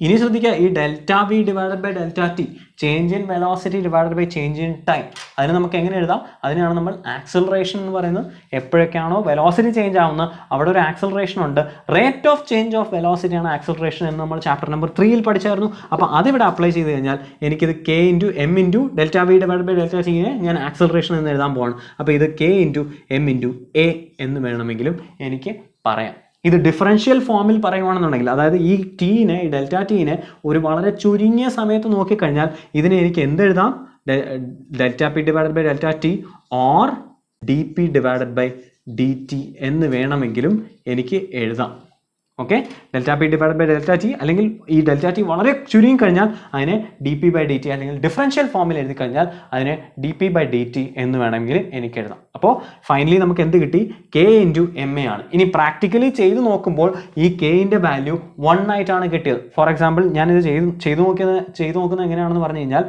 ഇനി ശ്രദ്ധിക്കുക, ഈ ΔV divided by ΔT, change in velocity divided by change in time, അതിന് നമുക്ക് എങ്ങനെ എഴുതാം? അതിനാണ് നമ്മൾ ആക്സിലറേഷൻ എന്ന് പറയുന്നത്. എപ്പോഴൊക്കെയാണോ വെലോസിറ്റി ചേഞ്ച് ആവുന്നത് അവിടെ ഒരു ആക്സിലറേഷൻ ഉണ്ട്. Rate of change of velocity ആണ് ആക്സിലറേഷൻ എന്ന് നമ്മൾ ചാപ്റ്റർ നമ്പർ 3 പഠിച്ചായിരുന്നു. അപ്പോൾ അതിവിടെ അപ്ലൈ ചെയ്ത് കഴിഞ്ഞാൽ എനിക്കിത് K × M × ΔV divided by ΔTനെ ഞാൻ ആക്സിലറേഷൻ എന്ന് എഴുതാൻ പോവാണ്. അപ്പോൾ ഇത് K × M × A എന്ന് വേണമെങ്കിലും എനിക്ക് പറയാം. ഇത് ഡിഫറൻഷ്യൽ ഫോമിൽ പറയുവാണെന്നുണ്ടെങ്കിൽ, അതായത് ഈ ടീനെ, ഈ ΔTനെ ഒരു വളരെ ചുരുങ്ങിയ സമയത്ത് നോക്കിക്കഴിഞ്ഞാൽ ഇതിനെ എനിക്ക് എന്തെഴുതാം? ΔP divided by ΔT or DP divided by DT എന്ന് വേണമെങ്കിലും എനിക്ക് എഴുതാം. Okay, delta P divide by delta T, അല്ലെങ്കിൽ ഈ ഡെൽറ്റ ടി വളരെ ചുരുങ്ങി കഴിഞ്ഞാൽ അതിനെ D P by D T, അല്ലെങ്കിൽ ഡിഫറൻഷ്യൽ ഫോമിൽ എഴുതി കഴിഞ്ഞാൽ അതിനെ D P by D T എന്ന് വേണമെങ്കിൽ എനിക്ക് എഴുതാം. അപ്പോൾ ഫൈനലി നമുക്ക് എന്ത് കിട്ടി? കെ ഇൻറ്റു എം എ ആണ്. ഇനി പ്രാക്ടിക്കലി ചെയ്ത് നോക്കുമ്പോൾ ഈ കെയിൻ്റെ വാല്യൂ 1 ആയിട്ടാണ് കിട്ടിയത്. ഫോർ എക്സാമ്പിൾ ഞാനിത് ചെയ്തു നോക്കുന്നത് എങ്ങനെയാണെന്ന് പറഞ്ഞു കഴിഞ്ഞാൽ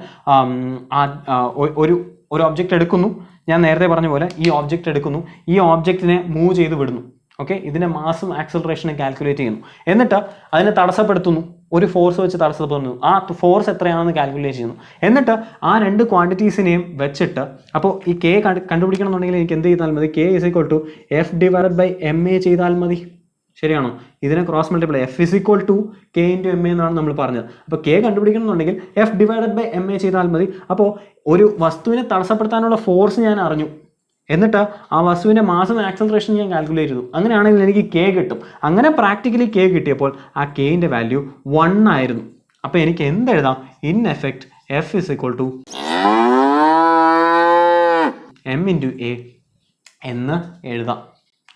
ഒരു ഒബ്ജക്റ്റ് എടുക്കുന്നു, ഞാൻ നേരത്തെ പറഞ്ഞ പോലെ ഈ ഒബ്ജക്റ്റ് എടുക്കുന്നു, ഈ ഒബ്ജക്റ്റിനെ മൂവ് ചെയ്ത് വിടുന്നു. ഓക്കെ, ഇതിൻ്റെ മാസും ആക്സലറേഷനും കാൽക്കുലേറ്റ് ചെയ്യുന്നു, എന്നിട്ട് അതിനെ തടസ്സപ്പെടുത്തുന്നു, ഒരു ഫോഴ്സ് വെച്ച് തടസ്സപ്പെടുത്തുന്നു, ആ ഫോഴ്സ് എത്രയാണെന്ന് കാൽക്കുലേറ്റ് ചെയ്യുന്നു, എന്നിട്ട് ആ രണ്ട് ക്വാണ്ടിറ്റീസിനെയും വെച്ചിട്ട്, അപ്പോൾ ഈ കെ കണ്ടുപിടിക്കണം എന്നുണ്ടെങ്കിൽ എനിക്ക് എന്ത് ചെയ്താൽ മതി? K is equal to F divided by M A ചെയ്താൽ മതി. ശരിയാണോ? ഇതിനെ cross multiply, F is equal to K into M A എന്നാണ് നമ്മൾ പറഞ്ഞത്. അപ്പോൾ കെ കണ്ടുപിടിക്കണം എന്നുണ്ടെങ്കിൽ F divided by M A ചെയ്താൽ മതി. അപ്പോൾ ഒരു വസ്തുവിനെ തടസ്സപ്പെടുത്താനുള്ള ഫോഴ്സ് ഞാൻ അറിഞ്ഞു, എന്നിട്ട് ആ വസ്തുവിൻ്റെ മാസും ആക്സലറേഷൻ ഞാൻ കാൽക്കുലേറ്റ് ചെയ്തു. അങ്ങനെയാണെങ്കിൽ എനിക്ക് കെ കിട്ടും. അങ്ങനെ പ്രാക്ടിക്കലി കെ കിട്ടിയപ്പോൾ ആ കെയിൻ്റെ വാല്യൂ 1 ആയിരുന്നു. അപ്പോൾ എനിക്ക് എന്തെഴുതാം? In effect F is equal to M into A എന്ന് എഴുതാം.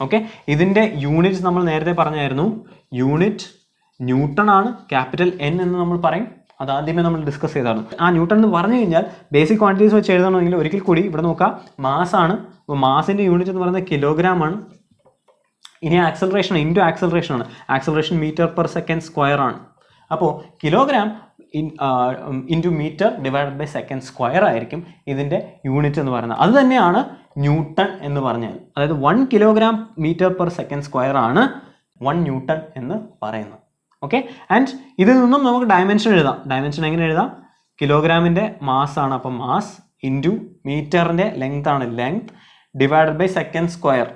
ഓക്കെ, ഇതിൻ്റെ യൂണിറ്റ്സ് നമ്മൾ നേരത്തെ പറഞ്ഞായിരുന്നു. യൂണിറ്റ് ന്യൂട്ടൺ ആണ്, ക്യാപിറ്റൽ എൻ എന്ന് നമ്മൾ പറയും. അതാദ്യമേ നമ്മൾ ഡിസ്കസ് ചെയ്തതാണ്. ആ ന്യൂട്ടൺ എന്ന് പറഞ്ഞു കഴിഞ്ഞാൽ ബേസിക് ക്വാണ്ടിറ്റീസ് വെച്ച് എഴുതണമെങ്കിൽ ഒരിക്കൽ കൂടി ഇവിടെ നോക്കാം, മാസാണ്. അപ്പോൾ മാസിൻ്റെ യൂണിറ്റ് എന്ന് പറയുന്നത് കിലോഗ്രാം ആണ്. ഇനി ആക്സലറേഷൻ ഇൻറ്റു ആക്സലറേഷൻ ആണ്. Acceleration metre per second square ആണ്. അപ്പോൾ kilogram into metre divided by second square ആയിരിക്കും ഇതിൻ്റെ യൂണിറ്റ് എന്ന് പറയുന്നത്. അത് തന്നെയാണ് ന്യൂട്ടൺ എന്ന് പറഞ്ഞാൽ. അതായത് 1 kilogram metre per second square ആണ് 1 ന്യൂട്ടൺ എന്ന് പറയുന്നത്. ഓക്കെ, ആൻഡ് ഇതിൽ നിന്നും നമുക്ക് ഡയമെൻഷൻ എഴുതാം. ഡയമെൻഷൻ എങ്ങനെ എഴുതാം? കിലോഗ്രാമിൻ്റെ മാസ് ആണ്, അപ്പം മാസ് ഇൻറ്റു മീറ്ററിൻ്റെ ലെങ്ത് ആണ്, length divided by second square.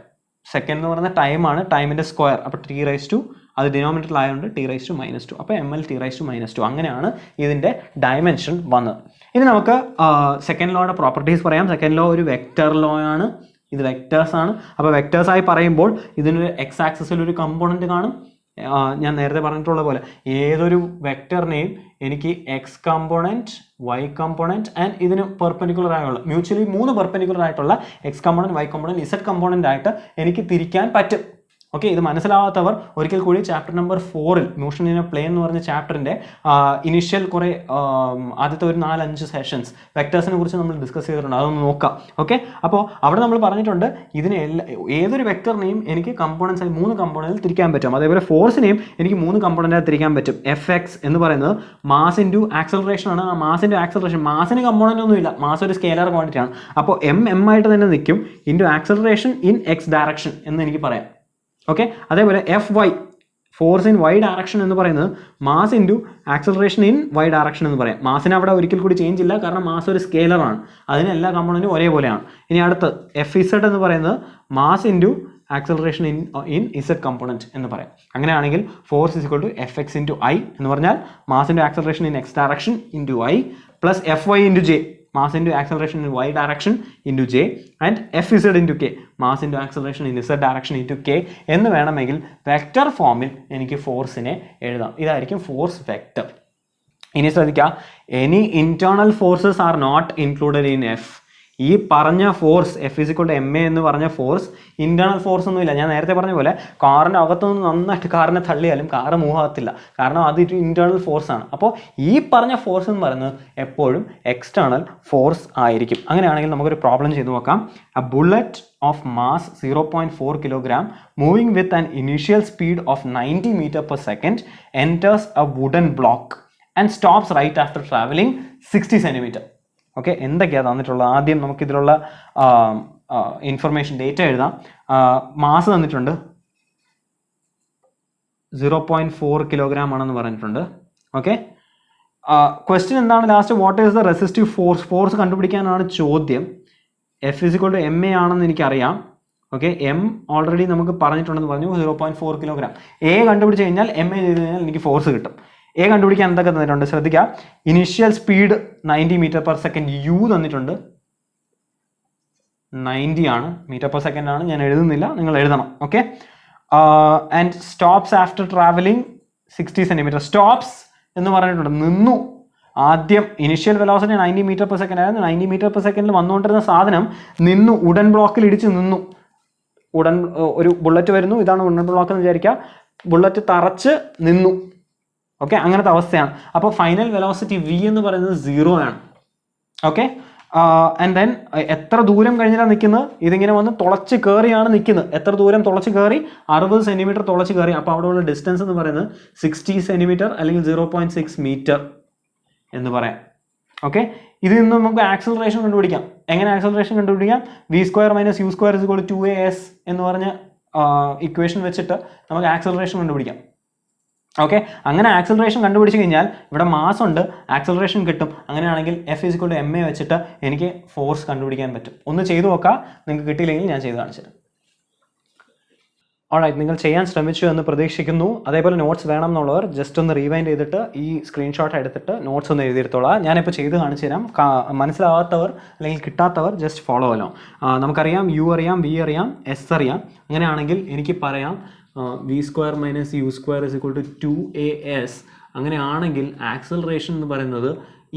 Second എന്ന് പറയുന്ന ടൈമാണ്, ടൈമിൻ്റെ സ്ക്വയർ. അപ്പോൾ ടി റൈസ് ടു, അത് ഡിനോമിനേറ്ററിലായതുകൊണ്ട് ടി റൈസ് ടു -2. അപ്പോൾ M L T raise to -2. അങ്ങനെയാണ് ഇതിൻ്റെ ഡയമെൻഷൻ വന്നത്. ഇനി നമുക്ക് സെക്കൻഡ് ലോയുടെ പ്രോപ്പർട്ടീസ് പറയാം. സെക്കൻഡ് ലോ ഒരു വെക്റ്റർ ലോ ആണ്. ഇത് വെക്റ്റേഴ്സ് ആണ്. അപ്പോൾ വെക്റ്റേഴ്സായി പറയുമ്പോൾ ഇതിനൊരു എക്സ് ആക്സിസിൽ ഒരു കമ്പോണൻറ്റ് കാണും. ഞാൻ നേരത്തെ പറഞ്ഞിട്ടുള്ള പോലെ ഏതൊരു വെക്റ്ററിനെയും എനിക്ക് X component, Y component and ഇതിന് പെർപെൻഡിക്കുലർ ആയുള്ള മ്യൂച്വലി 3 പെർപെൻഡിക്കുലർ ആയിട്ടുള്ള X component, Y component, Z component ആയിട്ട് എനിക്ക് തിരിക്കാൻ പറ്റും. ഓക്കെ, ഇത് മനസ്സിലാവാത്തവർ ഒരിക്കൽ കൂടി ചാപ്റ്റർ നമ്പർ 4-ൽ മോഷൻ ഇൻ എ പ്ലെയിൻ എന്ന് പറഞ്ഞ ചാപ്റ്ററിൻ്റെ ഇനിഷ്യൽ കുറേ ആദ്യത്തെ ഒരു 4-5 സെഷൻസ് വെക്ടേഴ്സിനെ കുറിച്ച് നമ്മൾ ഡിസ്കസ് ചെയ്തിട്ടുണ്ട്. അതൊന്ന് നോക്കാം. ഓക്കെ, അപ്പോൾ അവിടെ നമ്മൾ പറഞ്ഞിട്ടുണ്ട് ഇതിനെ ഏതൊരു വെക്ടറിനെയും എനിക്ക് കമ്പോണൻസ് ആയി 3 കമ്പോണൻറ്റിൽ തിരിക്കാൻ പറ്റും. അതേപോലെ ഫോഴ്സിനെയും എനിക്ക് 3 കമ്പോണൻറ്റായി തിരിക്കാൻ പറ്റും. എഫ് എക്സ് എന്ന് പറയുന്നത് മാസ് ഇൻറ്റു ആക്സലറേഷൻ ആണ്. ആ മാസിൻ്റെ ആക്സലറേഷൻ, മാസിന് കമ്പോണൻ്റ് ഒന്നുമില്ല, മാസ് ഒരു സ്കെയിലർ ക്വാണ്ടിറ്റി ആണ്. അപ്പോൾ എം ആയിട്ട് തന്നെ നിൽക്കും, into acceleration in X direction എന്ന് എനിക്ക് പറയാം. ഓക്കെ, അതേപോലെ F Y, force in Y direction എന്ന് പറയുന്നത് mass into acceleration in Y direction എന്ന് പറയാം. മാസിന് അവിടെ ഒരിക്കൽ കൂടി ചേഞ്ച് ഇല്ല, കാരണം മാസ് ഒരു സ്കെയിലറാണ്, അതിന് എല്ലാ കമ്പോണൻറ്റും ഒരേപോലെയാണ്. ഇനി അടുത്ത് എഫ് ഇസഡ് എന്ന് പറയുന്നത് mass into acceleration in Z component എന്ന് പറയാം. അങ്ങനെയാണെങ്കിൽ force is equal to F X into I എന്ന് പറഞ്ഞാൽ mass into acceleration in X direction into I plus F Y into J, mass into acceleration in y direction into j, and fz into k, mass into acceleration in z direction into k എന്ന് വേണമെങ്കിൽ vector ഫോമിൽ എനിക്ക് ഫോഴ്സിനെ എഴുതാം. ഇതായിരിക്കും force vector. ഇനി ശ്രദ്ധിക്കുക, any internal forces are not included in F. ഈ പറഞ്ഞ force F is equal to M A എന്ന് പറഞ്ഞ ഫോഴ്സ് ഇന്റേണൽ ഫോഴ്സ് ഒന്നുമില്ല. ഞാൻ നേരത്തെ പറഞ്ഞ പോലെ കാറിൻ്റെ അകത്തുനിന്ന് നന്നായിട്ട് കാറിനെ തള്ളിയാലും കാറ് മൂവ് ആകത്തില്ല, കാരണം അത് ഇന്റേണൽ ഫോഴ്സ് ആണ്. അപ്പോൾ ഈ പറഞ്ഞ ഫോഴ്സ് എന്ന് പറയുന്നത് എപ്പോഴും എക്സ്റ്റേണൽ ഫോഴ്സ് ആയിരിക്കും. അങ്ങനെയാണെങ്കിൽ നമുക്കൊരു പ്രോബ്ലം ചെയ്ത് നോക്കാം. A bullet of mass 0.4 kilogram moving with an initial speed of 90 meter per second enters a wooden block and stops right after traveling 60 centimeter. Okay, എന്തൊക്കെയാണ് തന്നിട്ടുള്ളത്? ആദ്യം നമുക്കിതിലുള്ള ഇൻഫർമേഷൻ ഡേറ്റ എഴുതാം. മാസ് തന്നിട്ടുണ്ട് 0.4 കിലോഗ്രാം ആണെന്ന് പറഞ്ഞിട്ടുണ്ട്. ഓക്കെ, ക്വസ്റ്റ്യൻ എന്താണ് last? What is the resistive force? Force കണ്ടുപിടിക്കാനാണ് ചോദ്യം. F is equal to M A ആണെന്ന് എനിക്കറിയാം. ഓക്കെ, എം ഓൾറെഡി നമുക്ക് പറഞ്ഞിട്ടുണ്ടെന്ന് പറഞ്ഞു, 0.4 കിലോഗ്രാം. എ കണ്ടുപിടിച്ച് കഴിഞ്ഞാൽ എം എ ചെയ്ത് കഴിഞ്ഞാൽ എനിക്ക് ഫോഴ്സ് കിട്ടും. എ കണ്ടുപിടിക്കാൻ എന്തൊക്കെ തന്നിട്ടുണ്ട് ശ്രദ്ധിക്കുക. Initial speed 90 metre per second, U തന്നിട്ടുണ്ട് 90 ആണ്, മീറ്റർ പെർ സെക്കൻഡ് ആണ്, ഞാൻ എഴുതുന്നില്ല, നിങ്ങൾ എഴുതണം. Okay, and stops after travelling 60 centimetre. Stops എന്ന് പറഞ്ഞിട്ടുണ്ട്, നിന്നു. ആദ്യം initial velocity 90 metre per second ആയിരുന്നു. 90 മീറ്റർ പെർ സെക്കൻഡിൽ വന്നുകൊണ്ടിരുന്ന സാധനം നിന്നു, ഉടൻ ബ്ലോക്കിൽ ഇടിച്ച് നിന്നു. ഒരു ബുള്ളറ്റ് വരുന്നു, ഇതാണ് ഉടൻ ബ്ലോക്ക് എന്ന് വിചാരിക്കുക. ബുള്ളറ്റ് തറച്ച് നിന്നു. ഓക്കെ, അങ്ങനത്തെ അവസ്ഥയാണ്. അപ്പോൾ ഫൈനൽ വെലോസിറ്റി v എന്ന് പറയുന്നത് 0 ആണ്. ഓക്കെ, ആൻഡ് ദെൻ എത്ര ദൂരം കഴിഞ്ഞാണ് നിൽക്കുന്നത്? ഇതിങ്ങനെ വന്ന് തുളച്ച് കയറിയാണ് നിൽക്കുന്നത്. എത്ര ദൂരം തുളച്ച് കയറി? 60 സെൻറ്റിമീറ്റർ തുളച്ച് കയറി. അപ്പോൾ അവിടെയുള്ള ഡിസ്റ്റൻസ് എന്ന് പറയുന്നത് 60 സെൻറ്റിമീറ്റർ അല്ലെങ്കിൽ 0.6 മീറ്റർ എന്ന് പറയാം. ഓക്കെ, ഇതിൽ നിന്ന് നമുക്ക് ആക്സലറേഷൻ കണ്ടുപിടിക്കാം. എങ്ങനെ ആക്സലറേഷൻ കണ്ടുപിടിക്കാം? v² - u² = 2as എന്ന് പറഞ്ഞ ഇക്വേഷൻ വെച്ചിട്ട് നമുക്ക് ആക്സലറേഷൻ കണ്ടുപിടിക്കാം. ഓക്കെ, അങ്ങനെ ആക്സലറേഷൻ കണ്ടുപിടിച്ച് കഴിഞ്ഞാൽ ഇവിടെ മാസ് ഉണ്ട്, ആക്സലറേഷൻ കിട്ടും. അങ്ങനെയാണെങ്കിൽ F = ma വെച്ചിട്ട് എനിക്ക് ഫോഴ്സ് കണ്ടുപിടിക്കാൻ പറ്റും. ഒന്ന് ചെയ്തു നോക്കാം, നിങ്ങൾക്ക് കിട്ടിയില്ലെങ്കിൽ ഞാൻ ചെയ്ത് കാണിച്ചിട്ട്. ഓൾറൈറ്റ്, നിങ്ങൾ ചെയ്യാൻ ശ്രമിച്ചു എന്ന് പ്രതീക്ഷിക്കുന്നു. അതേപോലെ നോട്ട്സ് വേണം എന്നുള്ളവർ ജസ്റ്റ് ഒന്ന് റീവൈൻഡ് ചെയ്തിട്ട് ഈ സ്ക്രീൻഷോട്ട് എടുത്തിട്ട് നോട്ട്സ് ഒന്ന് എഴുതിയെടുത്തോളാം. ഞാനിപ്പോൾ ചെയ്ത് കാണിച്ചു തരാം. മനസ്സിലാവാത്തവർ അല്ലെങ്കിൽ കിട്ടാത്തവർ ജസ്റ്റ് ഫോളോ അല്ലോ. നമുക്കറിയാം u അറിയാം, v അറിയാം, s അറിയാം. അങ്ങനെയാണെങ്കിൽ എനിക്ക് പറയാം v² - u² = 2as. അങ്ങനെയാണെങ്കിൽ ആക്സലറേഷൻ എന്ന് പറയുന്നത്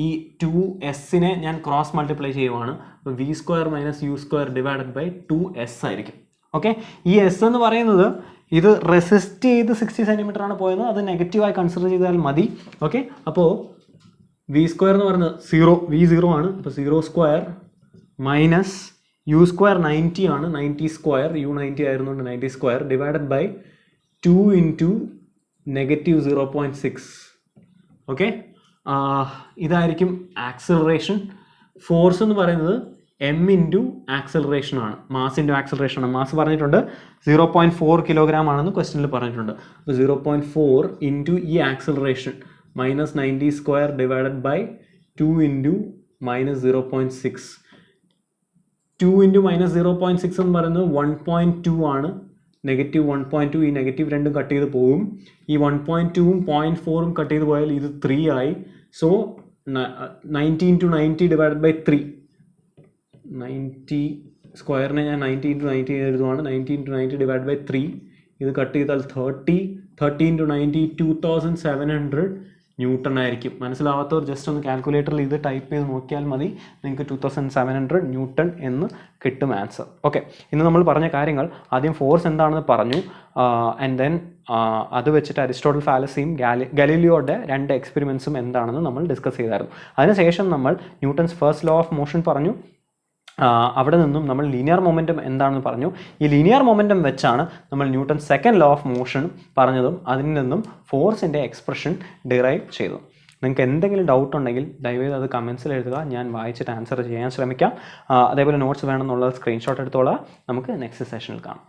ഈ 2s-നെ ഞാൻ ക്രോസ് മൾട്ടിപ്ലൈ ചെയ്യുവാണ്. അപ്പോൾ v² - u² / 2s ആയിരിക്കും. ഓക്കെ, ഈ എസ് എന്ന് പറയുന്നത് ഇത് റെസിസ്റ്റ് ചെയ്ത് 60 സെൻറ്റിമീറ്റർ ആണ് പോയത്. അത് നെഗറ്റീവായി കൺസിഡർ ചെയ്താൽ മതി. ഓക്കെ, അപ്പോൾ v² എന്ന് പറയുന്നത് 0, v0 ആണ്. അപ്പോൾ 0² - u² 90 ആണ്, 90², u 90 ആയിരുന്നുകൊണ്ട് 90² / 2 × -0.6. ഓക്കെ, ഇതായിരിക്കും ആക്സലറേഷൻ. ഫോഴ്സ് എന്ന് പറയുന്നത് m × ആക്സലറേഷൻ ആണ്, മാസ് × ആക്സലറേഷൻ ആണ്. മാസ് പറഞ്ഞിട്ടുണ്ട് 0.4 കിലോഗ്രാം ആണെന്ന് ക്വസ്റ്റ്യനിൽ പറഞ്ഞിട്ടുണ്ട്. അപ്പോൾ 0.4 × ഈ ആക്സലറേഷൻ -90² / 2 × -0.6. 2 × -0.6 എന്ന് പറയുന്നത് 1.2 ആണ്. -1.2, ഈ നെഗറ്റീവ് രണ്ടും കട്ട് ചെയ്ത് പോകും. ഈ 1.2-ഉം 0.4-ഉം കട്ട് ചെയ്ത് പോയാൽ ഇത് 3 ആയി. സോ 90 × 90 / 3. 90² ഞാൻ 90 × 90 എഴുതുവാണ്. 90 × 90 / 3. ഇത് കട്ട് ചെയ്താൽ 30 × 90 2700 ന്യൂട്ടൺ ആയിരിക്കും. മനസ്സിലാവാത്തവർ ജസ്റ്റ് ഒന്ന് കാൽക്കുലേറ്ററിൽ ഇത് ടൈപ്പ് ചെയ്ത് നോക്കിയാൽ മതി. നിങ്ങൾക്ക് 2700 ന്യൂട്ടൺ എന്ന് കിട്ടും ആൻസർ. ഓക്കെ, ഇന്ന് നമ്മൾ പറഞ്ഞ കാര്യങ്ങൾ ആദ്യം ഫോഴ്സ് എന്താണെന്ന് പറഞ്ഞു. ആൻഡ് ദെൻ അത് വെച്ചിട്ട് അരിസ്റ്റോട്ടൽ ഫാലസിയും ഗലീലിയോയുടെ 2 എക്സ്പെരിമെൻറ്റ്സും എന്താണെന്ന് നമ്മൾ ഡിസ്കസ് ചെയ്തായിരുന്നു. അതിനുശേഷം നമ്മൾ Newton's first law of motion പറഞ്ഞു. അവിടെ നിന്നും നമ്മൾ ലീനിയർ മൊമെൻറ്റം എന്താണെന്ന് പറഞ്ഞു. ഈ ലീനിയർ മൊമെൻറ്റം വെച്ചാണ് നമ്മൾ newton second law of motion പറഞ്ഞതും അതിൽ നിന്നും ഫോഴ്സിൻ്റെ എക്സ്പ്രഷൻ ഡിറൈവ് ചെയ്തു. നിങ്ങൾക്ക് എന്തെങ്കിലും ഡൗട്ട് ഉണ്ടെങ്കിൽ ദയവേത് അത് കമൻസിൽ എഴുതുക, ഞാൻ വായിച്ചിട്ട് ആൻസർ ചെയ്യാൻ ശ്രമിക്കാം. അതേപോലെ നോട്ട്സ് വേണമെന്നുള്ളത് സ്ക്രീൻഷോട്ട് എടുത്തോളാം. നമുക്ക് നെക്സ്റ്റ് സെഷനിൽ കാണാം.